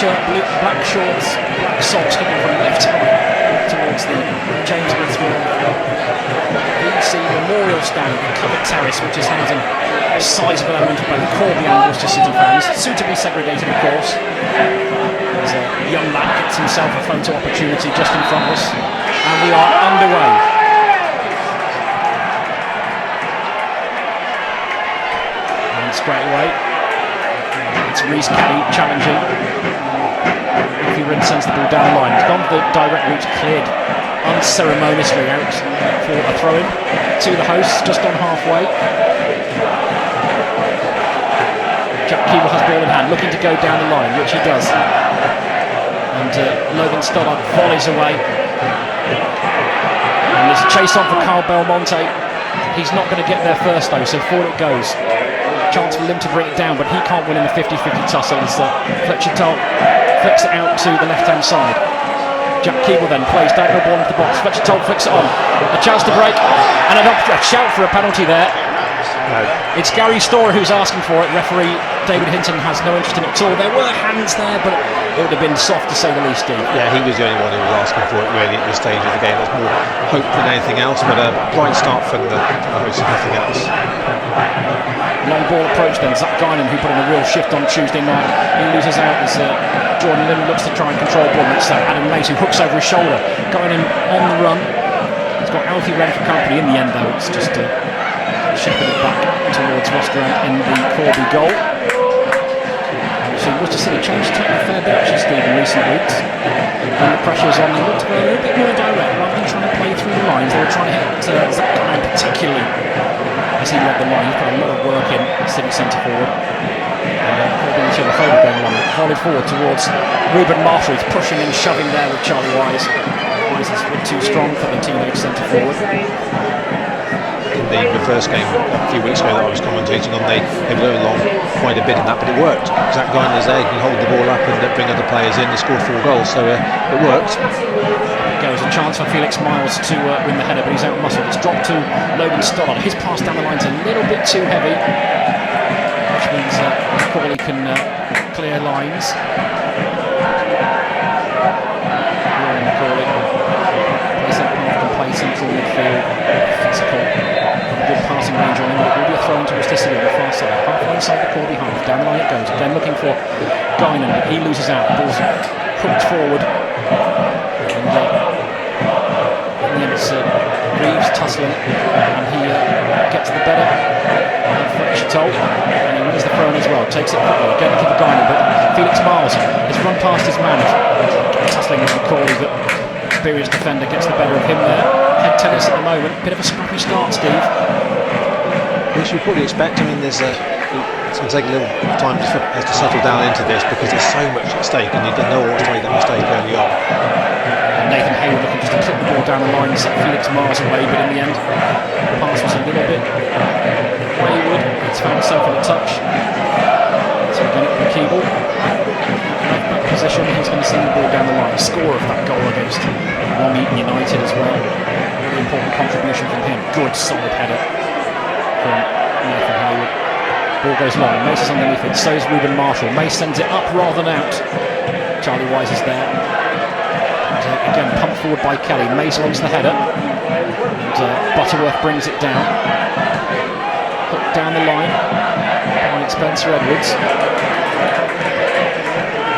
shirt, black shorts, black socks, kicking from left to right towards the James Smith VC Memorial Stand, covered terrace, which is housing a sizable element of both Corby and Worcester City fans, soon to be segregated, of course. As a young lad gets himself a photo opportunity just in front of us, and we are underway. And straight away, it's Reece Kelly challenging. If he sends the ball down the line, it's gone the direct route, cleared unceremoniously out for a throw-in to the hosts, just on halfway. Jack Keeble has ball in hand, looking to go down the line, which he does. And Logan Stoddart volleys away. And there's a chase on for Carl Belmonte. He's not going to get there first though, so forward it goes. Chance for Lim to bring it down, but he can't win in the 50-50 tussle as Fletcher Toll flicks it out to the left-hand side. Jack Keeble then plays diagonal ball into the box. Fletcher Toll flicks it on. A chance to break, and a shout for a penalty there. No. It's Gary Storer who's asking for it. Referee David Hinton has no interest in it at all. There were hands there, but it would have been soft to say the least, Steve. Yeah, he was the only one who was asking for it really at this stage of the game. There's more hope than anything else, but a bright start from the hosts if nothing else. Long ball approach then. Zach Guinan, who put in a real shift on Tuesday night, he loses out as Jordan Lim looks to try and control ball. It's Adam Mace who hooks over his shoulder. Guinan on the run. He's got Alfie Wren for company. In the end though, it's just shepherded back towards Worcester in the Corby goal. So Worcester City changed tack a fair bit actually, Steve, in recent weeks. When the pressure's on, they look to go a little bit more direct rather than trying to play through the lines. They were trying to hit Zach Guinan particularly as he led the line. He put a lot of work in City centre forward. And Corby and Chilafova going along, volleyed forward towards Ruben Marshall. He's pushing and shoving there with Charlie Wise. Wise is a bit too strong for the teenage centre forward. In the first game a few weeks ago that I was commentating on, they were along quite a bit in that, but it worked. Zach Guinan is there, he can hold the ball up and bring other players in. They scored 4 goals, so it worked. It goes a chance for Felix Miles to win the header, but he's out muscled. It's dropped to Logan Stoddart. His pass down the line's a little bit too heavy, which means Corley can clear lines. Corley plays that half can play central midfield, physical. Good passing range on him, but it will be a throw into Worcester City on the far side. Halfway inside the Corby half, down the line it goes. Again looking for Guinan, but he loses out. The ball's hooked forward. And in the end it's Reeves tussling, and he gets the better of Fletcher Toll, and he wins the throw in as well. Takes it quickly, again looking for Guinan, but Felix Miles has run past his man. Tussling with Corby, but experienced defender gets the better of him there. Head tennis at the moment, bit of a scrappy start, Steve. Which you probably expect. I mean, it's going to take a little time to settle down into this because there's so much at stake, and you don't know what to make that mistake early on. And Nathan Hayward looking just to clip the ball down the line and set Felix Miles away, but in the end, the pass was a little bit wayward. It's found itself in a touch. So again, it will be Keeble. Left back position, he's going to send the ball down the line. Score of that goal against Long Eaton United as well. Really important contribution from him. Good solid header from Nathan Hayward. Ball goes long, Mace is underneath it, so is Ruben Marshall. Mace sends it up rather than out. Charlie Wise is there. And, again, pumped forward by Kelly. Mace wants the header. And Butterworth brings it down. Hooked down the line by Spencer Edwards.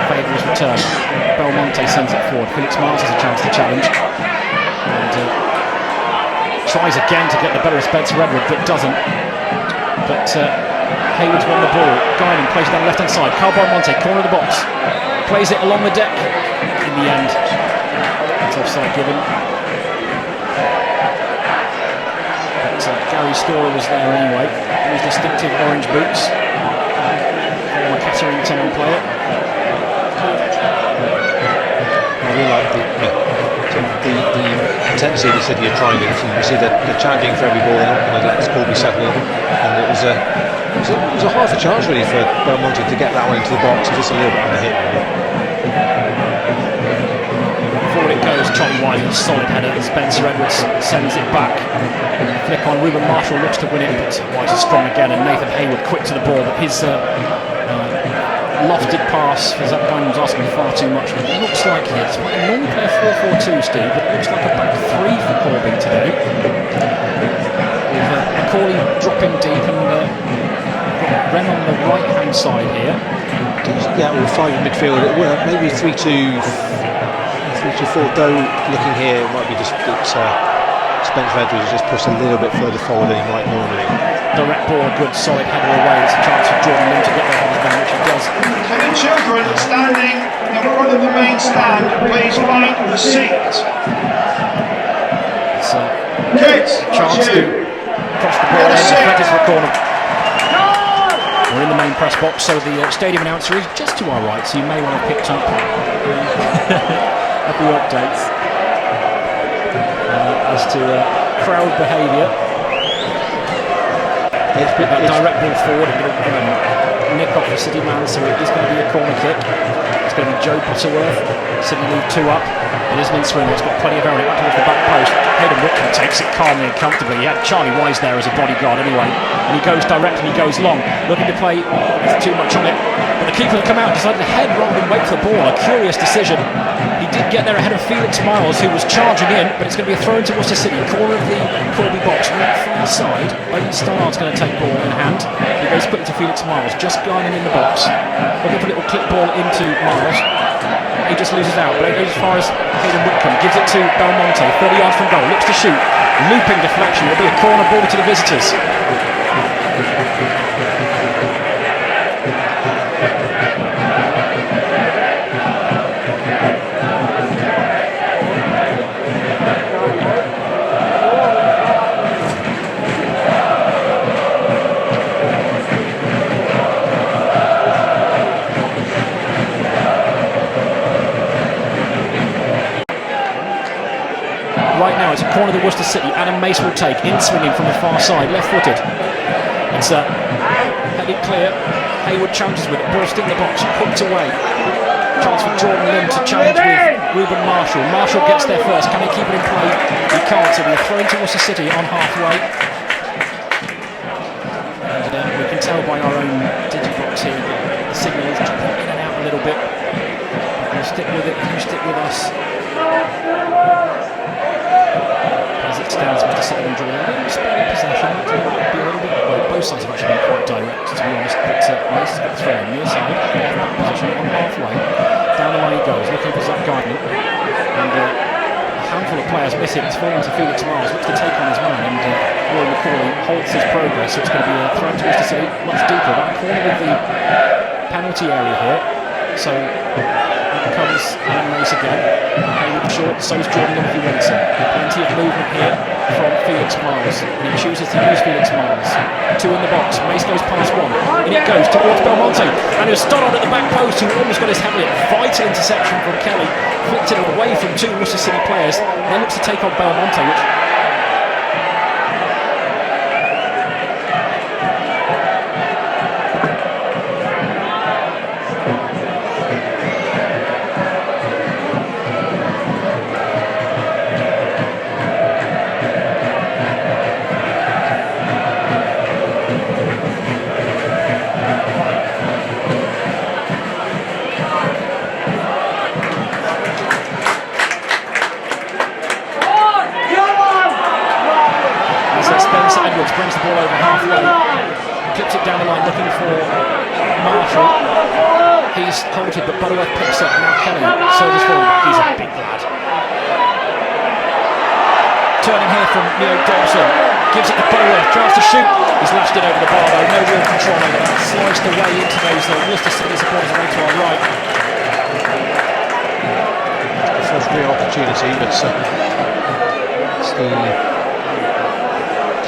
Favours return. Belmonte sends it forward. Felix Miles has a chance to challenge. And tries again to get the better of Spencer Edwards, but doesn't. But Hayward's won the ball. Guinan plays it down the left-hand side. Carl Belmonte, corner of the box. Plays it along the deck. In the end, it's offside given. But Gary Storer was there anyway. In his distinctive orange boots. Former Kettering Town player. I really like the intensity the City are trying it. You see that they're challenging for every ball. They're not going to let Corby settle in, and it was a half a chance really for Belmonte to get that one into the box. Just a little bit on the hit. Forward it goes. Charlie Wise with a solid header. Spencer Edwards sends it back. Flick on. Ruben Marshall looks to win it, but Wise is strong again, and Nathan Hayward quick to the ball. But his lofted pass for Zach Guinan was asking far too much. It looks like it's normally play a 4-4-2, Steve, but it looks like a back three for Corby today. With Carley dropping deep and Ren on the right hand side here. Yeah, with 5 in midfield, maybe 3-2-4, though looking here it might be just that Spencer Edwards just pushed a little bit further forward than he might normally. Direct ball, good solid header away. It's a chance for Jordan Lim to get their headers down, which he does. Can the children standing in front of the main stand please find a seat? It's a Kids, chance to cross the ball in. That is the corner. We're in the main press box, so the stadium announcer is just to our right, so you may want to have picked up a few updates as to crowd behaviour. That direct ball forward, a little nick off the City man, so it is going to be a corner kick. It's going to be Joe Butterworth. City lead 2 up. It is Vince Swimmer. It's got plenty of area up towards the back post. Hayden Whitcomb takes it calmly and comfortably. He had Charlie Wise there as a bodyguard anyway, and he goes direct and he goes long, looking to play too much on it. But the keeper had come out, decided to head rather than wait for the ball. A curious decision. He did get there ahead of Felix Miles, who was charging in, but it's going to be a throw into Worcester City, corner of the Corby box on that far side. Owen Starr's going to take ball in hand. He goes quickly to Felix Miles, just Guinan in the box, looking for a little clip ball into Miles. He just loses out, but it goes as far as Hayden Whitcomb, gives it to Belmonte, 30 yards from goal, looks to shoot, looping deflection, it'll be a corner ball to the visitors. Right now it's a corner of the Worcester City. Adam Mace will take, in swinging from the far side, left-footed. It's headed clear. Hayward challenges with it, ball still in the box, hooked away. Chance for Jordan Lim to challenge with Ruben Marshall. Marshall gets there first. Can he keep it in play? He can't, so we're thrown to Worcester City on halfway. And we can tell by our own digibox here that the signal is dropping in and out a little bit. But we'll stick with it, you stick with us. As it stands, Mr. City enjoying a little spare possession. Be a little bit, well, both sides have actually been quite direct, to be honest. But Mace has got the throw near side, back position on halfway. Down the line he goes, looking for Zach Guinan. And a handful of players miss it. It's falling to Felix Miles, looks to take on his man. And Roy McCauley halts his progress, so it's going to be a throw to Worcester City much deeper. That corner with the penalty area here. So here comes Alan Mace again. Hayward short, so is Jordan Lim if he wants it. Plenty of movement here from Felix Miles. And he chooses to use Felix Miles. 2 in the box. Mace goes past 1. And it goes towards Belmonte. And it's Stoddard at the back post who almost got his head in. Vital interception from Kelly. Flicked it away from 2 Worcester City players. And then looks to take on Belmonte, which... brings the ball over halfway, clips it down the line looking for Marshall. He's halted, but Butterworth picks up. Now Kelly serves forward back. He's a big lad. Turning here from Neo Dobson, gives it to Butterworth, tries to shoot. He's lashed it over the bar though, no real control over it. Sliced away into those Worcester City supporters away to our right. First real opportunity, but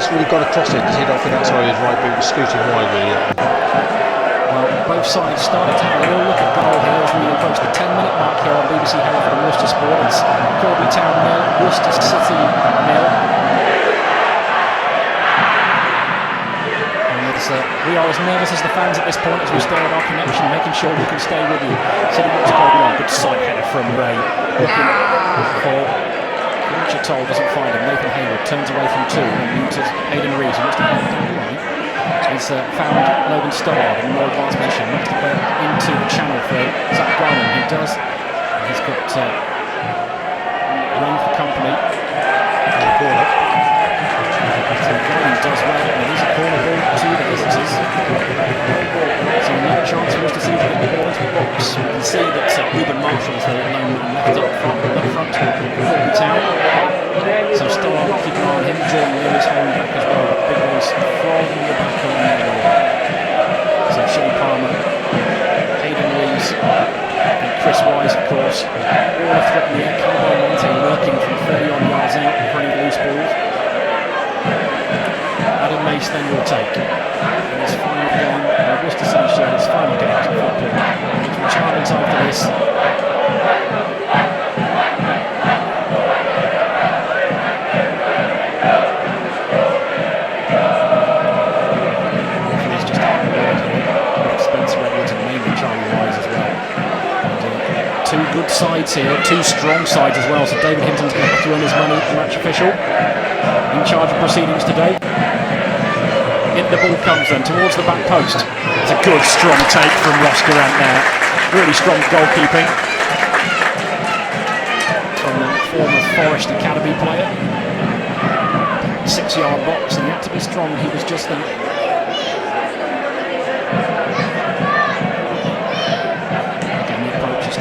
really got across it because he'd off the outside of his right boot, was scooting wide really. Well, both sides started to have a real look at goal here as we approach the 10-minute mark here on BBC Hereford and Worcester Sport. It's Corby Town 0, Worcester City 0. And we are as nervous as the fans at this point as we stare at our connection, making sure we can stay with you. City wants to go beyond. Good side header from Ray. Looking for Richard Toll, doesn't find him. Nathan Hayward turns away from 2 and uses Aidan Reeves, who looks to play down the line. He's found Logan Stoddard in a more advanced position. Looks to play into the channel for Zach Garland. He does. He's got run for company. Corner. So Garland does well, and he's a corner ball to the visitors. So another chance for us to see if we get the ball into the box. We can see that Ruben Marshall is the lone man left up front Corby Town. So Stoddard, keep an eye on him. Jordan Lim is holding back as well. Big boys from the back of the middle. So Shea Palmer, Hayden Reeves, and Chris Wise, of course. All a threat in the air. Carley Monte lurking from 30-odd yards out for any loose balls. Adam Mace then will take. In his final game, Worcester City shared his final game to football. His retirement after this. Two good sides here, two strong sides as well. So David Hinton's going to have to earn his money, the match official, in charge of proceedings today. In the ball comes then towards the back post. It's a good strong take from Ross Durant there. Really strong goalkeeping from the former Forest Academy player. 6-yard box, and he had to be strong. He was just that.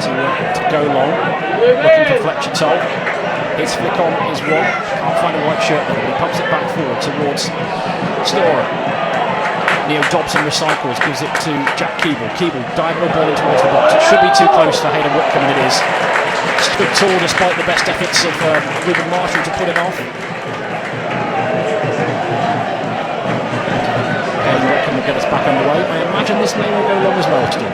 To go long, looking for Fletcher Toll. His flick on is one, can't find a white shirt there, but he pumps it back forward towards Storer. Neo Dobson recycles, gives it to Jack Keeble. Keeble diagonal ball in towards the box. It should be too close for Hayden Whitcomb, and it is. Stood tall despite the best efforts of Ruben Marshall to put it off. Hayden Whitcomb will get us back underway. I imagine this may go long as well, Steve.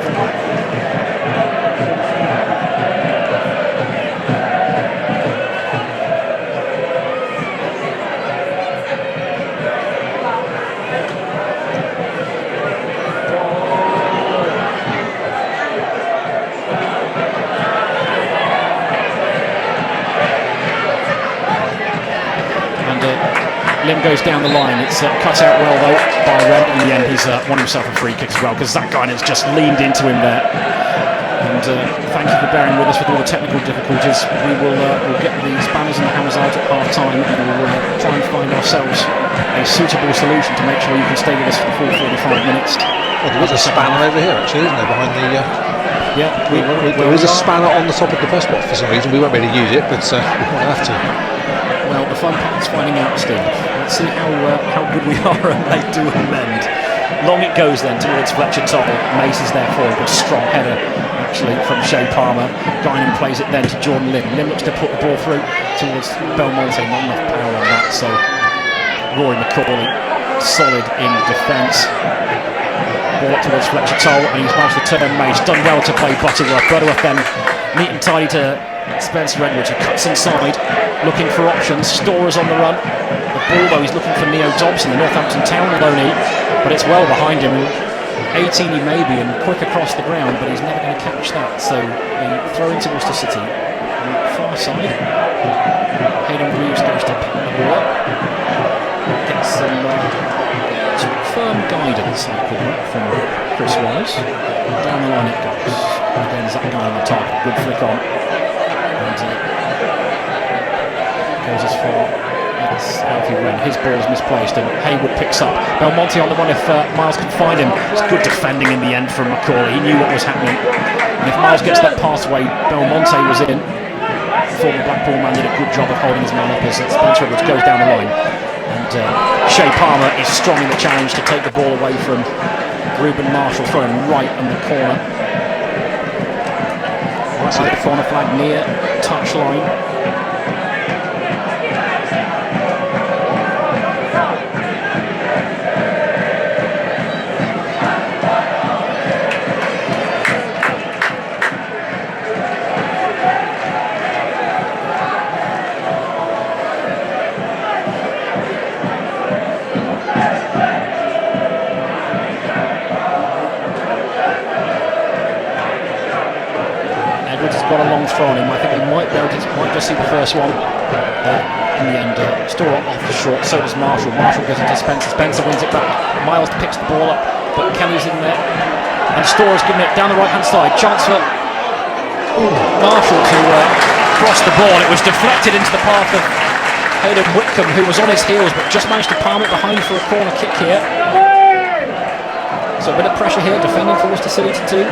Lim goes down the line. It's cut out well though by Rent. In the end, he's won himself a free kick as well because Zach Guinan's just leaned into him there. And thank you for bearing with us with all the technical difficulties. We'll get the spanners and the hammers out at half time, and we'll try and find ourselves a suitable solution to make sure you can stay with us for the full 45 minutes. Well, there is a spanner over here actually, isn't there, behind the... Yeah, there is a spanner on the top of the press box for some reason. We won't be able to use it, but we might have to. Well, the fun part's finding out, Steve. Let's see how good we are and they do amend. Long it goes then towards Fletcher Toll. Mace is there for a good strong header actually from Shea Palmer. Guinan plays it then to Jordan Lim. Lim looks to put the ball through towards Belmonte. Not enough power on that, so Rory McCauley solid in defence. Ball up towards Fletcher Toll, and he's managed to turn Mace. Done well to play Butterworth. Butterworth then neat and tidy to Spencer Edwards, who cuts inside, looking for options. Storer's on the run. The ball though, he's looking for Neo Dobson, the Northampton Town loanee, but it's well behind him. 18 he may be and quick across the ground, but he's never going to catch that. So the throw into Worcester City on the far side. Hayden Reeves goes to pick the ball up. Gets some firm guidance, I call it, from Chris Wise. Down the line it goes. Again, Zach Guy on the top. Good flick on. And goes as far as Alfie Wren. His ball is misplaced and Haywood picks up. Belmonte on the run if Miles can find him. It's good defending in the end from McCauley. He knew what was happening. And if Miles gets that pass away, Belmonte was in. Former Blackpool man did a good job of holding his man up as Spencer Edwards goes down the line. And Shea Palmer is strong in the challenge to take the ball away from Ruben Marshall, throwing right in the corner. Right corner flag near touchline. Got a long throw on him. I think he might be able to, might just see the first one. In the end, Storer off the short, so does Marshall. Marshall goes into Spencer. Spencer wins it back. Miles picks the ball up, but Kelly's in there. And Storer's giving it down the right-hand side. Chance for Marshall to cross the ball. It was deflected into the path of Hayden Whitcomb, who was on his heels, but just managed to palm it behind for a corner kick here. So a bit of pressure here, defending for Worcester City to 2.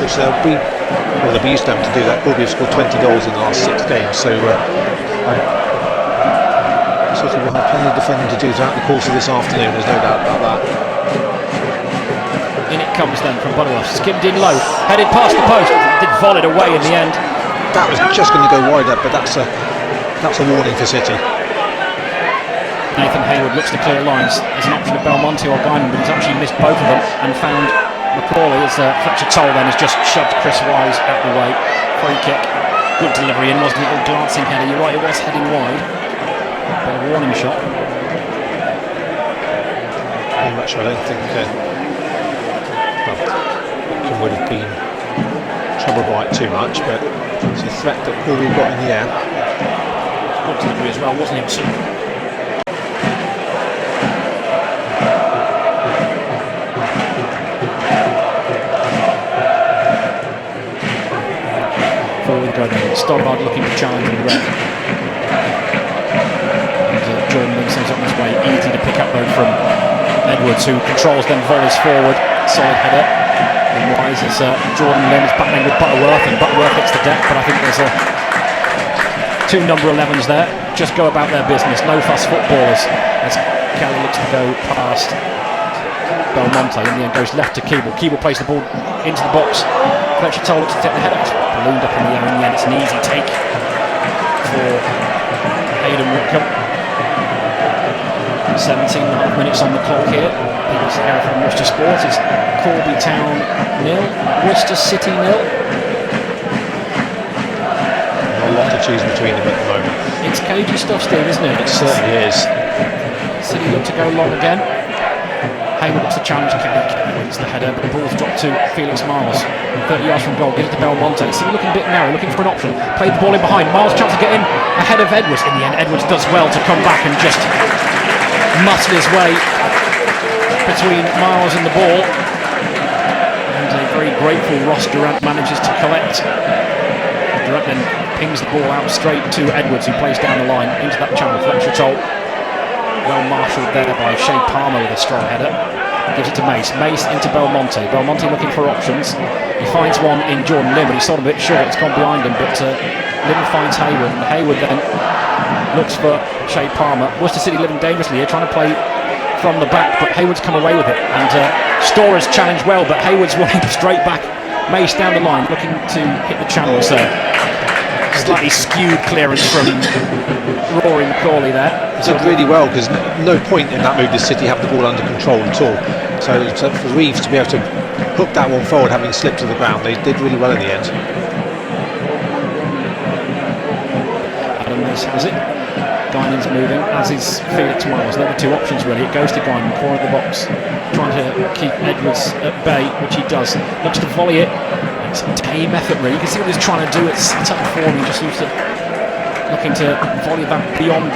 Which they'll be used to having to do that. Corby have scored 20 goals in the last 6 games, so City will have plenty of defending to do throughout the course of this afternoon, there's no doubt about that. In it comes then from Butterworth, skimmed in low, headed past the post, did volley it away in the end. That was just going to go wide up, but that's a warning for City. Nathan Hayward looks to clear lines. There's an option of Belmonte or Guinan, but he's actually missed both of them and found McCauley as Fletcher Toll then has just shoved Chris Wise out the way. Free kick, good delivery in, wasn't it? A glancing header. You're right, it was heading wide. But a warning shot. Very much, I don't think Whitcomb would have been troubled by it too much, but it's a threat that Corby got in the air. Good delivery as well, wasn't it? Forward go then. Stoddard looking to challenge in the red. And Jordan Lim sends up his way. Easy to pick up though from Edwards, who controls then volleys forward. Side header. And Wise as Jordan Lim is battling with Butterworth, and Butterworth hits the deck, but I think there's two number 11s there. Just go about their business. No fuss footballers. As Carley looks to go past Belmonte, in the end goes left to Keeble. Keeble plays the ball into the box. Fletcher Toll looks to take the header. It's ballooned up in the air. In the end, it's an easy take for Hayden Whitcomb. 17.5 minutes on the clock here. It's Hereford and Worcester Sport. It's Corby Town 0, Worcester City 0. A lot to choose between them at the moment. It's cagey stuff, Steve, isn't it? It certainly is. City look to go long again. Hayward looks to challenge Kelly. Wins the header, but the ball's dropped to Felix Miles. 30 yards from goal, gives it to Belmonte. City looking a bit narrow, looking for an option. Played the ball in behind. Miles chance to get in ahead of Edwards. In the end, Edwards does well to come back and just muscle his way between Miles and the ball. And a very grateful Ross Durant manages to collect. Durant then pings the ball out straight to Edwards, who plays down the line into that channel. Fletcher Toll, well marshalled there by Shea Palmer with a strong header. Gives it to Mace. Mace into Belmonte. Belmonte looking for options. He finds one in Jordan Lim, and he's sort of a bit short. It's gone behind him, but Lim finds Hayward. And Hayward then looks for Shea Palmer. Worcester City living dangerously here, trying to play from the back, but Hayward's come away with it. And Storer's challenged well, but Hayward's wanting straight back. Mace down the line, looking to hit the channel. So slightly skewed clearance from Rory McCauley there. It did really well, because no point in that move did City have the ball under control at all. So for Reeves to be able to hook that one forward, having slipped to the ground, they did really well in the end. Adam has it. Guinan's moving, as is Felix Miles. They're the two options really. It goes to Guinan, corner of the box, trying to keep Edwards at bay, which he does. Looks to volley it. It's a tame effort really. You can see what he's trying to do. It's set up for him. He just looking to volley that beyond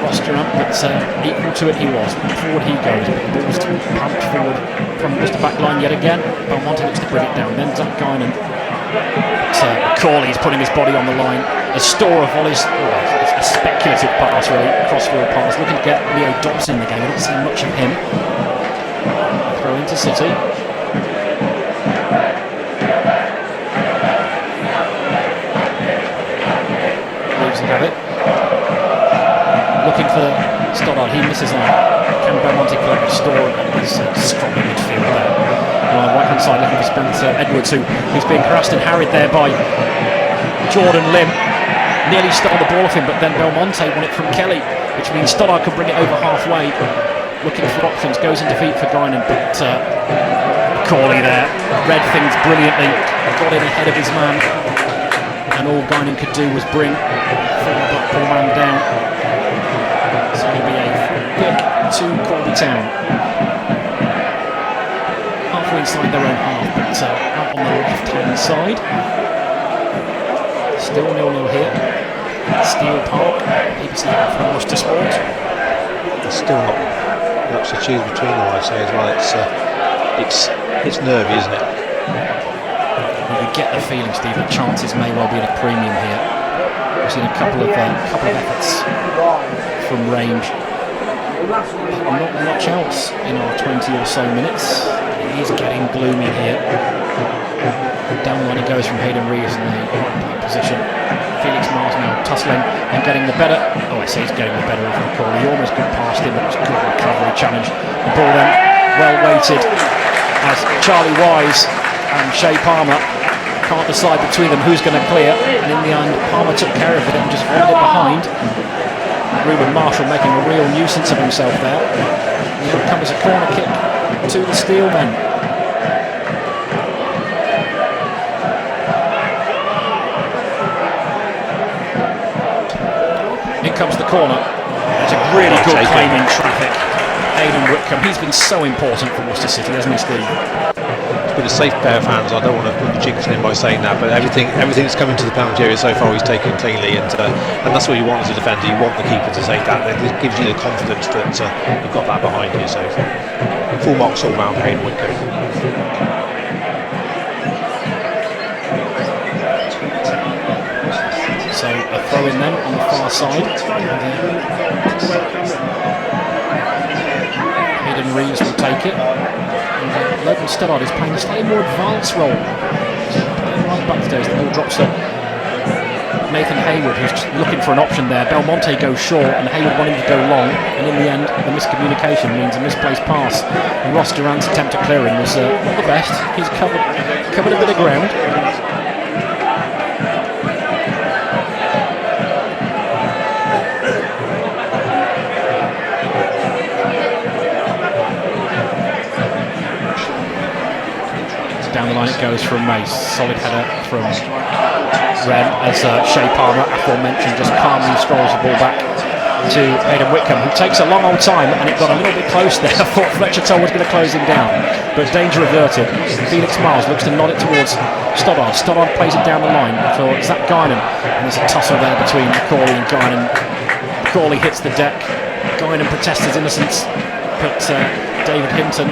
Ross Durant, but equal to it he was. Forward he goes, but the ball's pumped forward from just the back line yet again. Belmonte looks to bring it down. Then Zach Guinan. Corley's putting his body on the line. A Storer volleys. It's a speculative pass really, crossfield pass. Looking to get Leo Dobson in the game. I don't see much of him. Throw into City. Have it. Looking for Stoddard, he misses on. Can Belmonte collect the Storer? He's strong in midfield there. And on the right hand side looking for Spencer Edwards, who's being harassed and harried there by Jordan Lim. Nearly stole the ball off him, but then Belmonte won it from Kelly, which means Stoddard could bring it over halfway. Looking for options, goes into feet for Guinan, but Corley there read things brilliantly, got in ahead of his man, and all Guinan could do was bring Blackpool man down. So it'll be a kick to Corby Town. Halfway inside their own half, but out on the left hand side. Still 0-0 here. Steel Park, ABC from Worcester Sport. There's still not much to choose between them, I'd say as well. It's nervy, isn't it? You get the feeling, Steve, that chances may well be at a premium here. We've seen a couple of efforts from range, but not much else in our 20 or so minutes. It is getting gloomy here. Down the line it goes from Hayden Reeves in the right position. Felix Miles now tussling and getting the better. Oh, I say he's getting the better of Corby. He almost got past him, but it was a good recovery challenge. The ball then well weighted as Charlie Wise and Shea Palmer can't decide between them who's going to clear, and in the end Palmer took care of it and just rolled it behind. Ruben Marshall making a real nuisance of himself there. Here it comes a corner kick to the Steel men. In comes the corner. It's a really good claim in traffic. Aidan Whitcomb, he's been so important for Worcester City, hasn't he, Steve? It's been a safe pair of hands. I don't want to put the jinx in by saying that, but everything that's come into the penalty area so far he's taken cleanly, and that's what you want as a defender. You want the keeper to take that. It gives you the confidence that you've got that behind you. So full marks all round for Aidan Whitcomb. So a throw in then on the far side. Hayden Reeves will take it. And Logan Stoddard is playing a slightly more advanced role. Right back to the ball drops to Nathan Hayward, who's just looking for an option there. Belmonte goes short and Hayward wanting to go long, and in the end the miscommunication means a misplaced pass. And Ross Durant's attempt at clearing was not the best. He's covered a bit of ground. Down the line it goes from Mace. Solid header from Wren as Shea Palmer, aforementioned, just calmly strolls the ball back to Aidan Whitcomb, who takes a long old time, and it got a little bit close there. I thought Fletcher Toll was going to close him down, but danger averted. Felix Miles looks to nod it towards Stoddard. Stoddard plays it down the line for Zach Guinan, and there's a tussle there between Corley and Guinan. Corley hits the deck. Guinan protests his innocence, but David Hinton,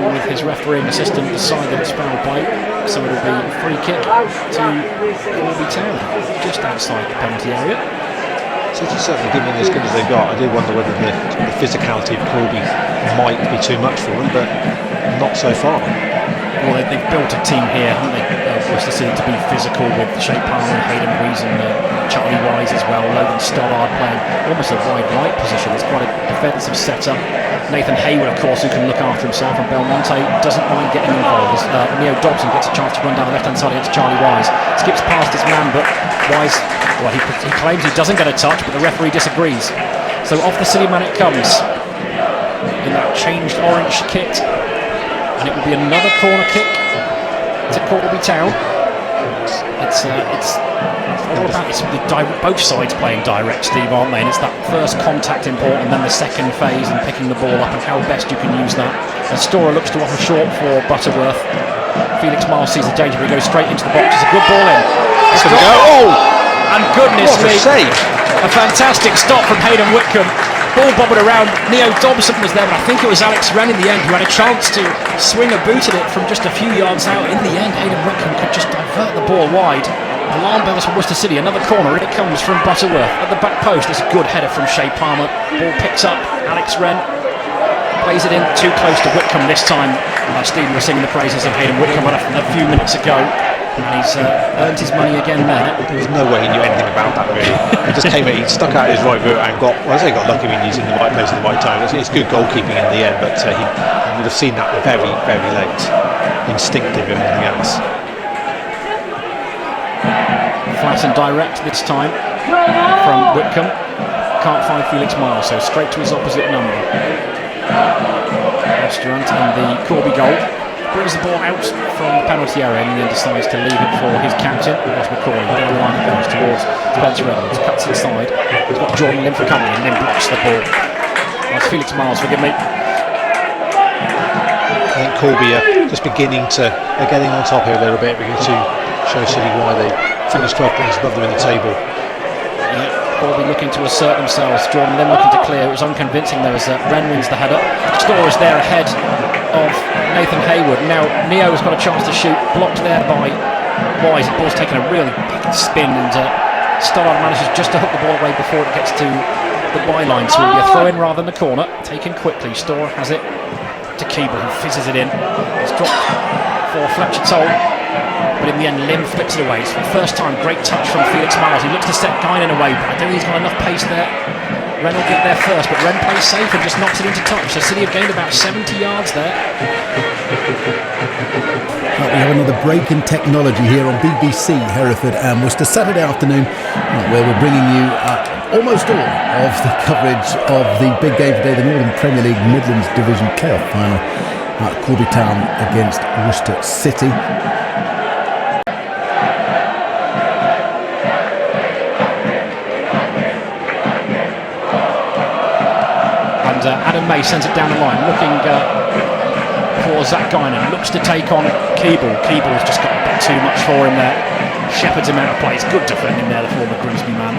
with his refereeing assistant, decided it's foul play, so it'll be a free kick to Corby Town, just outside the penalty area. City certainly given as good as they've got. I do wonder whether the physicality of Corby might be too much for them, but not so far. Well, they've built a team here, haven't they? Worcester City, to be physical with Shea Palmer and Hayden Reeves and Charlie Wise as well. Logan Stoddard playing almost a wide right position. It's quite a defensive setup. Nathan Hayward, of course, who can look after himself, and Belmonte doesn't mind getting involved. Neo Dobson gets a chance to run down the left-hand side against Charlie Wise. Skips past his man, but Wise, well, he claims he doesn't get a touch, but the referee disagrees. So off the City man it comes in that changed orange kit, and it will be another corner kick to Corby Town. It's all about both sides playing direct, Steve, aren't they? And it's that first contact important, and then the second phase and picking the ball up and how best you can use that. And Storer looks to offer short for Butterworth. Felix Miles sees the danger, but he goes straight into the box. It's a good ball in. It's going to go. Oh! And goodness me, save. A fantastic stop from Hayden Whitcomb. Ball bobbled around. Neo Dobson was there, but I think it was Alex Wren in the end who had a chance to swing a boot at it from just a few yards out. In the end, Hayden Whitcomb could just divert the ball wide. Alarm bells for Worcester City. Another corner. It comes from Butterworth at the back post. It's a good header from Shea Palmer. Ball picks up. Alex Wren plays it in too close to Whitcomb this time. Stephen was singing the praises of Hayden Whitcomb a few minutes ago. And he's earned his money again there. There was no way he knew anything about that, really. He just came in, he stuck out his right foot and got, well, I say got lucky, I mean, he's in the right place at the right time. It's good goalkeeping in the end, but he would have seen that very, very late. Instinctive and everything else. Flat and direct this time from Whitcomb. Can't find Felix Miles, so straight to his opposite number. Restaurant and the Corby goal. Brings the ball out from the penalty area and then decides to leave it for his captain, Ross McCauley. Down the line it goes towards Spencer Edwards, cuts inside. He's got Jordan Lim for company and then blocks the ball. That's Felix Miles, forgive me. I think Corby are just beginning to, they're getting on top here a little bit, beginning to show City why they finished 12 points above them in the table. Corby looking to assert themselves. Jordan Lim looking to clear. It was unconvincing though as Wren wins the header. Storr is there ahead of Nathan Hayward. Now Neo has got a chance to shoot. Blocked there by Wise. The ball's taken a really big spin and Stoddard manages just to hook the ball away before it gets to the byline. So it'll be a throw in rather than a corner. Taken quickly. Storr has it to Keeble, who fizzes it in. It's dropped for Fletcher Toll, but in the end Lim flicks it away. It's for the first time, great touch from Felix Miles. He looks to set Guinan away, but I don't think he's got enough pace there. Wren will get there first, but Wren plays safe and just knocks it into touch. So City have gained about 70 yards there. We have another break in technology here on BBC Hereford and Worcester Saturday afternoon, where we're bringing you almost all of the coverage of the big game today, the Northern Premier League Midlands Division playoff final, Corby Town against Worcester City. And Adam May sends it down the line, looking for Zach Guinan, looks to take on Keeble. Keeble's just got a bit too much for him there. Shepherds him out of play. It's good defending there, the former Grimsby man.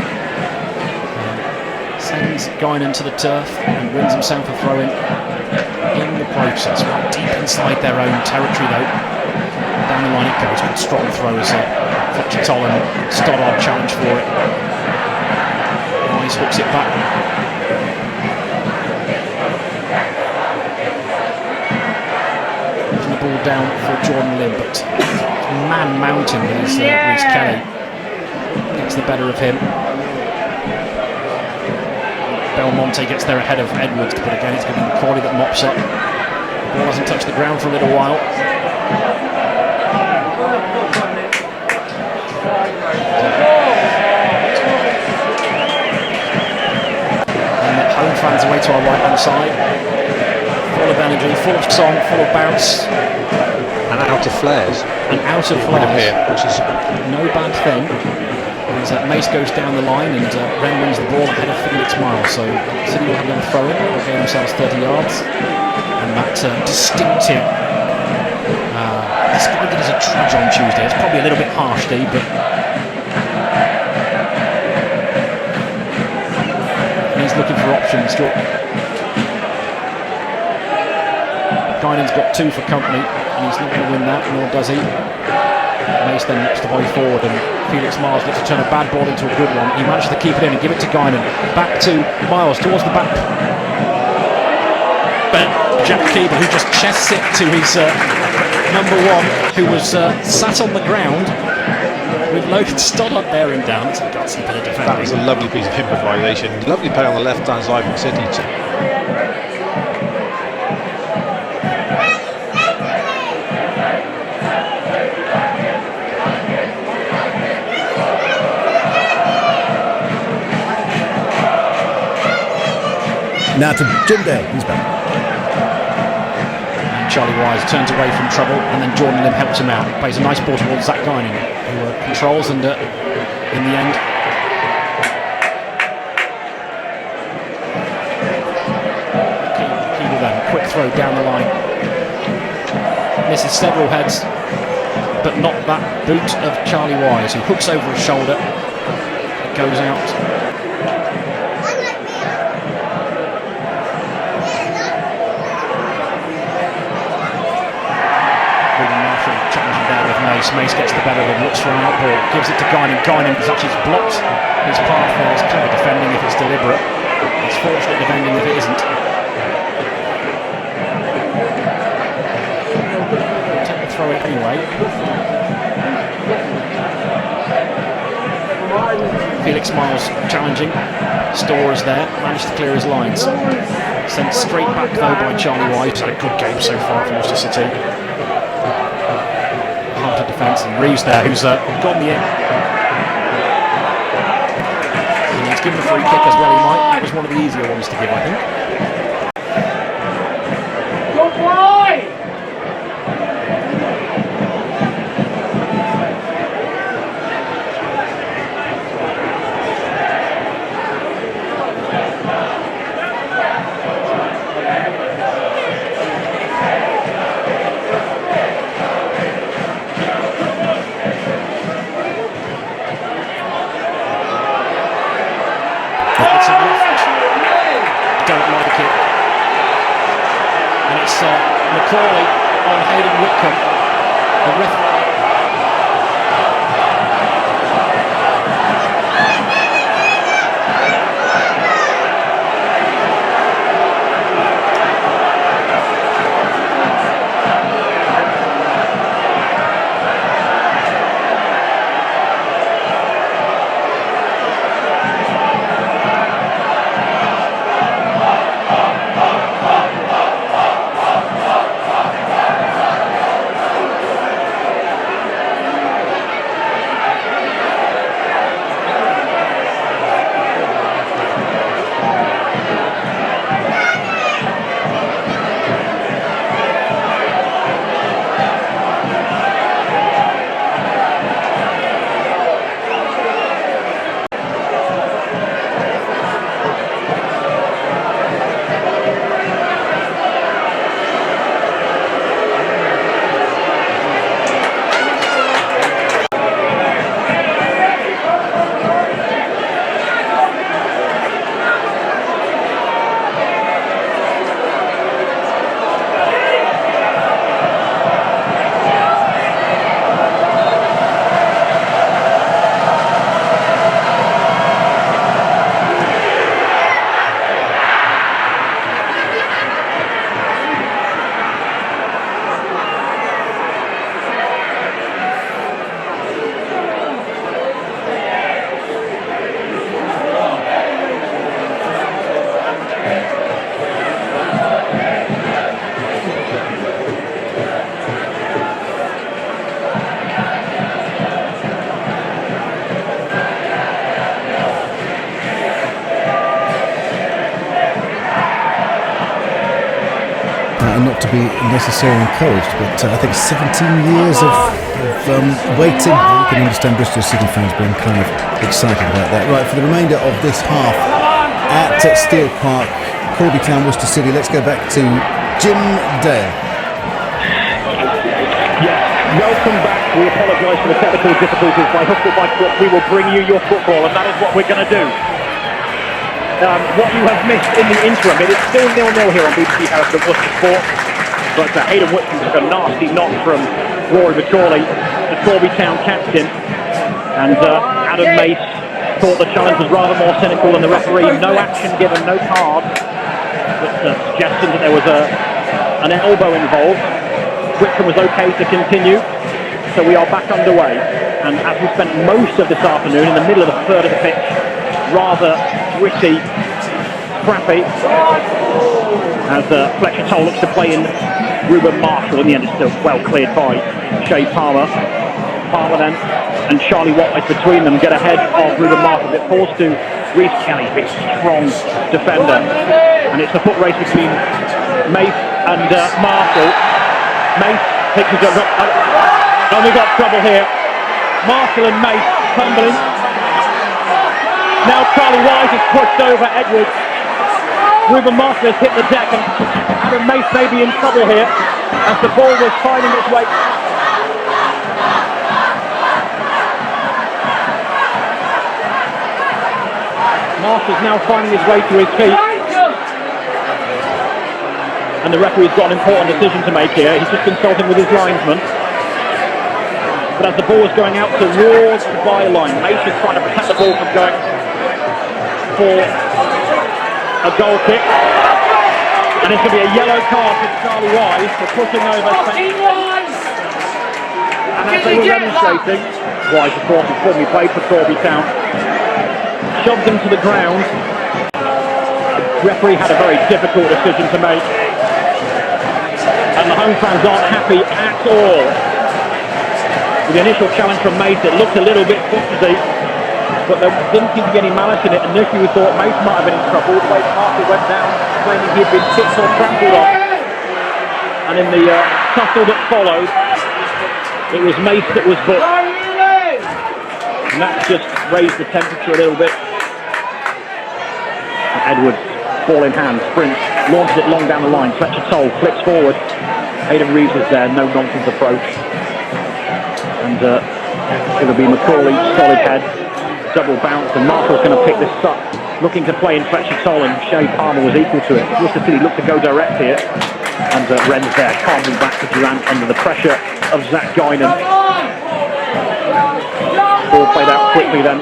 Sends Guinan to the turf and wins himself a throw-in in the process. Right deep inside their own territory though. Down the line it goes. Good strong throw as Fletcher Toll and Stoddard challenge for it. Wise hooks it back. The ball down for Jordan Lim, but man mountain is Reece Kelly. Gets the better of him. Belmonte gets there ahead of Edwards, but again it's going to be Corley that mops up. The ball hasn't touched the ground for a little while. And the home fans away to our right hand side. Full of energy, full of song, full of bounce. And out of flares. And out of flares. Here, which is no bad thing. As Mace goes down the line and Wren wins the ball ahead of Felix Miles. So City will have another throw in. They'll gain themselves 30 yards. And that distinctive, described it as a trudge on Tuesday. It's probably a little bit harsh, Dee, but he's looking for options. Guinan's got 2 for company, and he's not going to win that, nor does he. Mace then looks to volley forward, and Felix Miles looks to turn a bad ball into a good one. He manages to keep it in and give it to Guinan. Back to Miles, towards the back. But Jack Keeble, who just chests it to his number 1, who was sat on the ground with Logan Stoddard bearing down. So got some bit of defending. That was a lovely piece of improvisation. Lovely play on the left-hand side from City. Now to Jim Day, he's back. And Charlie Wise turns away from trouble, and then Jordan Lim helps him out. Plays a nice ball towards Zach Guinan, who controls and in the end. Keeble then, quick throw down the line. Misses several heads, but not that boot of Charlie Wise, who hooks over his shoulder. It goes out. Mace gets the better of him, looks for an outball, gives it to Guinan. Guinan has actually blocked his path there. It's clever defending if it's deliberate. It's fortunate defending if it isn't. We'll take the throw in anyway. Felix Miles challenging. Storr is there, managed to clear his lines. Sent straight back though by Charlie Wise. Had a good game so far for Worcester City. To defence, and Reeves there, who's gone the end. And he's given a free kick as well. He might. That was one of the easier ones to give, I think. Good boy! don't like it. And it's Macaulay on Hayden Whitcomb. The ref. Not to be necessarily encouraged, but I think 17 years of waiting. You can understand Bristol City fans being kind of excited about that. Right, for the remainder of this half at Steel Park, Corby Town, Worcester City. Let's go back to Jim Dale. Yes, welcome back. We apologise for the technical difficulties. By hook or by crook, we will bring you your football, and that is what we're going to do. What you have missed in the interim, it is still 0-0 here on BBC Hereford Worcester Sport. But Hayden Whitcomb took a nasty knock from Rory Macaulay, the Corby Town captain. And Adam Mace thought the challenge was rather more cynical than the referee. No action given, no card. But suggesting that there was an elbow involved. Whitcomb was okay to continue. So we are back underway. And as we spent most of this afternoon in the middle of the third of the pitch, rather gritty, scrappy, as Fletcher Toll looks to play in Ruben Marshall. In the end, it's still well cleared by Shay Palmer. Palmer then and Charlie Watley between them get ahead of Ruben Marshall. It falls to Reece Kelly, big strong defender, and it's a foot race between Mace and Marshall. Mace takes his and we've got trouble here. Marshall and Mace tumbling. Now Charlie Wise is pushed over Edwards. Ruben Marshall has hit the deck, and Adam Mace may be in trouble here as the ball was finding its way. Marshall's now finding his way to his feet. And the referee's got an important decision to make here. He's just consulting with his linesman. But as the ball is going out towards the byline, Mace is trying to protect the ball from going for a goal kick, and it's going to be a yellow card for Charlie Wise for pushing over. And as they were demonstrating, Wise, of course, has formerly played for Corby Town, shoved him to the ground. The referee had a very difficult decision to make, and the home fans aren't happy at all. With the initial challenge from Mace, it looked a little bit football-y, but there didn't seem to be any malice in it, and initially we thought Mace might have been in trouble. The way Carley went down, claiming he had been kicked or trampled on. And in the tussle that followed, it was Mace that was booked. And that just raised the temperature a little bit. And Edwards, ball in hand, sprints, launches it long down the line. Fletcher Toll flips forward. Aidan Reeves is there, no nonsense approach. And it'll be Macaulay, solid head. Double bounce, and Marshall's going to pick this up looking to play in Fletcher's soul, and Shea Palmer was equal to it. Worcester City looked to go direct here, and Wren's there, calming back to Durant under the pressure of Zach Guinan. Ball played out quickly then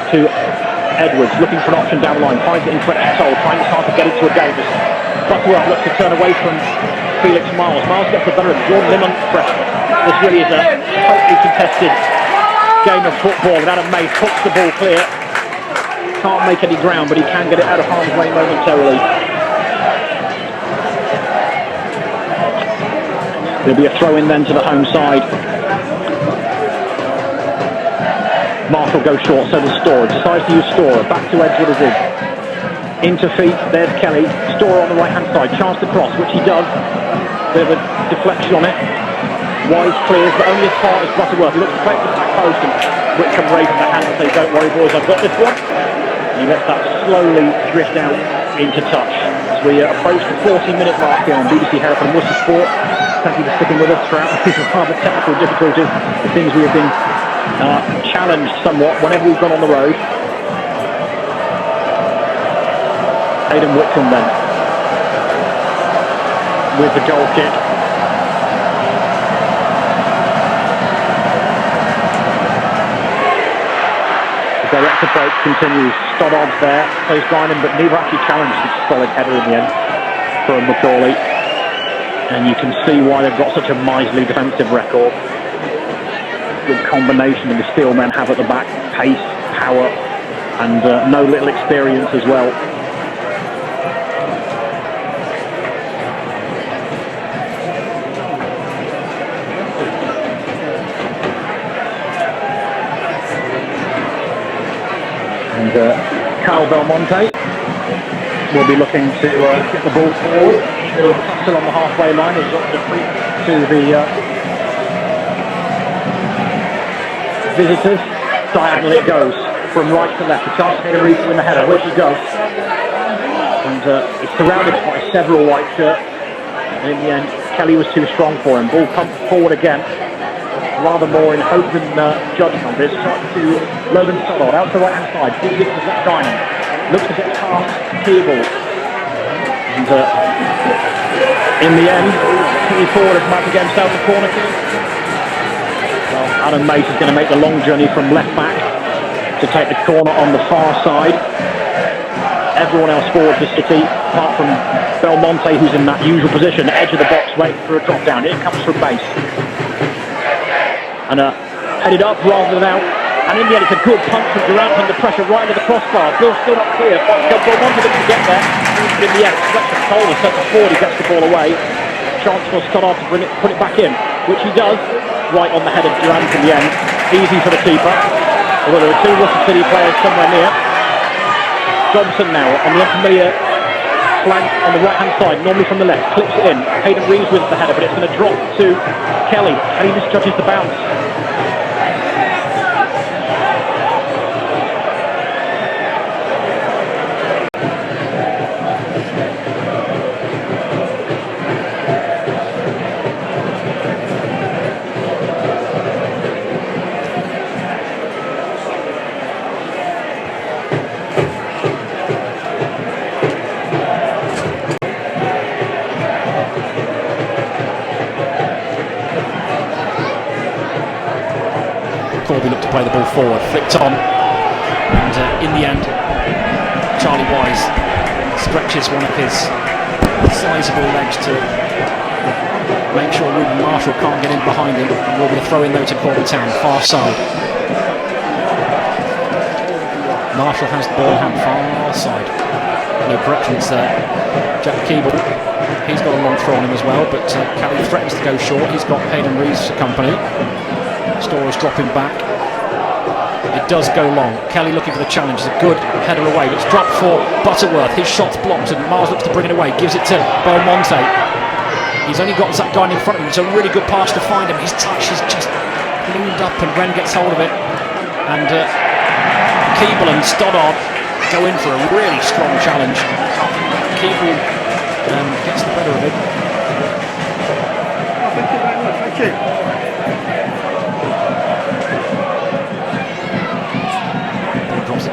to Edwards, looking for an option down the line, finds it in Fletcher's soul, trying hard to get it to a Davis. Butterworth looks to turn away from Felix Miles. Miles gets the better of Jordan Lim under pressure. This really is a totally contested game of football, and Adam Mace hooks the ball clear. Can't make any ground, but he can get it out of harm's way momentarily. There'll be a throw in then to the home side. Marshall goes short, so does Storer. Decides to use Storer. Back to Edgewood as is. Into feet, there's Kelly. Storer on the right hand side. Chance to cross, which he does. Bit of a deflection on it. Wise clears, but only as far as Butterworth. He looks to play it to the back post, and Whitcomb raises the hand and says, "Don't worry, boys, I've got this one." And he lets that slowly drift out into touch. As we approach the 40-minute mark here on BBC Hereford and Worcester Sport. Thank you for sticking with us throughout these rather technical difficulties. The things we have been challenged somewhat whenever we've gone on the road. Aidan Whitcomb then with the goal kick. The direct approach continues. Stoddard's there, plays Guinan, but neither actually challenged. It's a solid header in the end from Macaulay. And you can see why they've got such a miserly defensive record. Good combination of the steel men have at the back, pace, power, and no little experience as well. And Carl Belmonte will be looking to get the ball forward. Still on the halfway line, he's got the free to the visitors. Diagonal it goes from right to left. A chance to get a reach in the header, which he does. And he's surrounded by several white shirts. And in the end, Kelly was too strong for him. Ball pumped forward again. Rather more in hope than judgment on this. Tries to Logan Stoddard out to the right hand side. Gives it to Zach Guinan. Looks to get past Keeble. And in the end, he forward as much against out the corner kick. Well, Adam Mace is going to make the long journey from left back to take the corner on the far side. Everyone else forward for City, apart from Belmonte, who's in that usual position, edge of the box, waiting for a drop down. Here it comes from base. And headed up rather than out. And in the end, it's a good punch from Durant under pressure right into the crossbar. Bill's still not clear. Belmonte didn't get there. But in the end, Fletcher Cole is centre forward. He gets the ball away. Chance for Stoddard to put it back in, which he does. Right on the head of Durant in the end. Easy for the keeper. Although there are two Worcester City players somewhere near. Johnson now on the unfamiliar flank on the right hand side, normally from the left, clips it in. Hayden Reeves with the header, but it's going to drop to Kelly. Kelly misjudges the bounce. Corby looked to play the ball forward, flicked on, and in the end, Charlie Wise stretches one of his sizable legs to make sure Ruben Marshall can't get in behind him. Will be a throw in though to Corby Town, far side. Marshall has the ball in hand, far side. No correction, it's Jack Keeble. He's got a long throw on him as well, but Kelly threatens to go short. He's got Hayden Reeves for company. Storer's dropping back. It does go long. Kelly looking for the challenge. It's a good header away. It's dropped for Butterworth. His shot's blocked and Miles looks to bring it away. Gives it to Belmonte. He's only got Zach Guinan in front of him. It's a really good pass to find him. His touch is just loomed up and Wren gets hold of it. And Keeble and Stoddard go in for a really strong challenge. Keeble gets the better of it. Thank you very much. Thank you.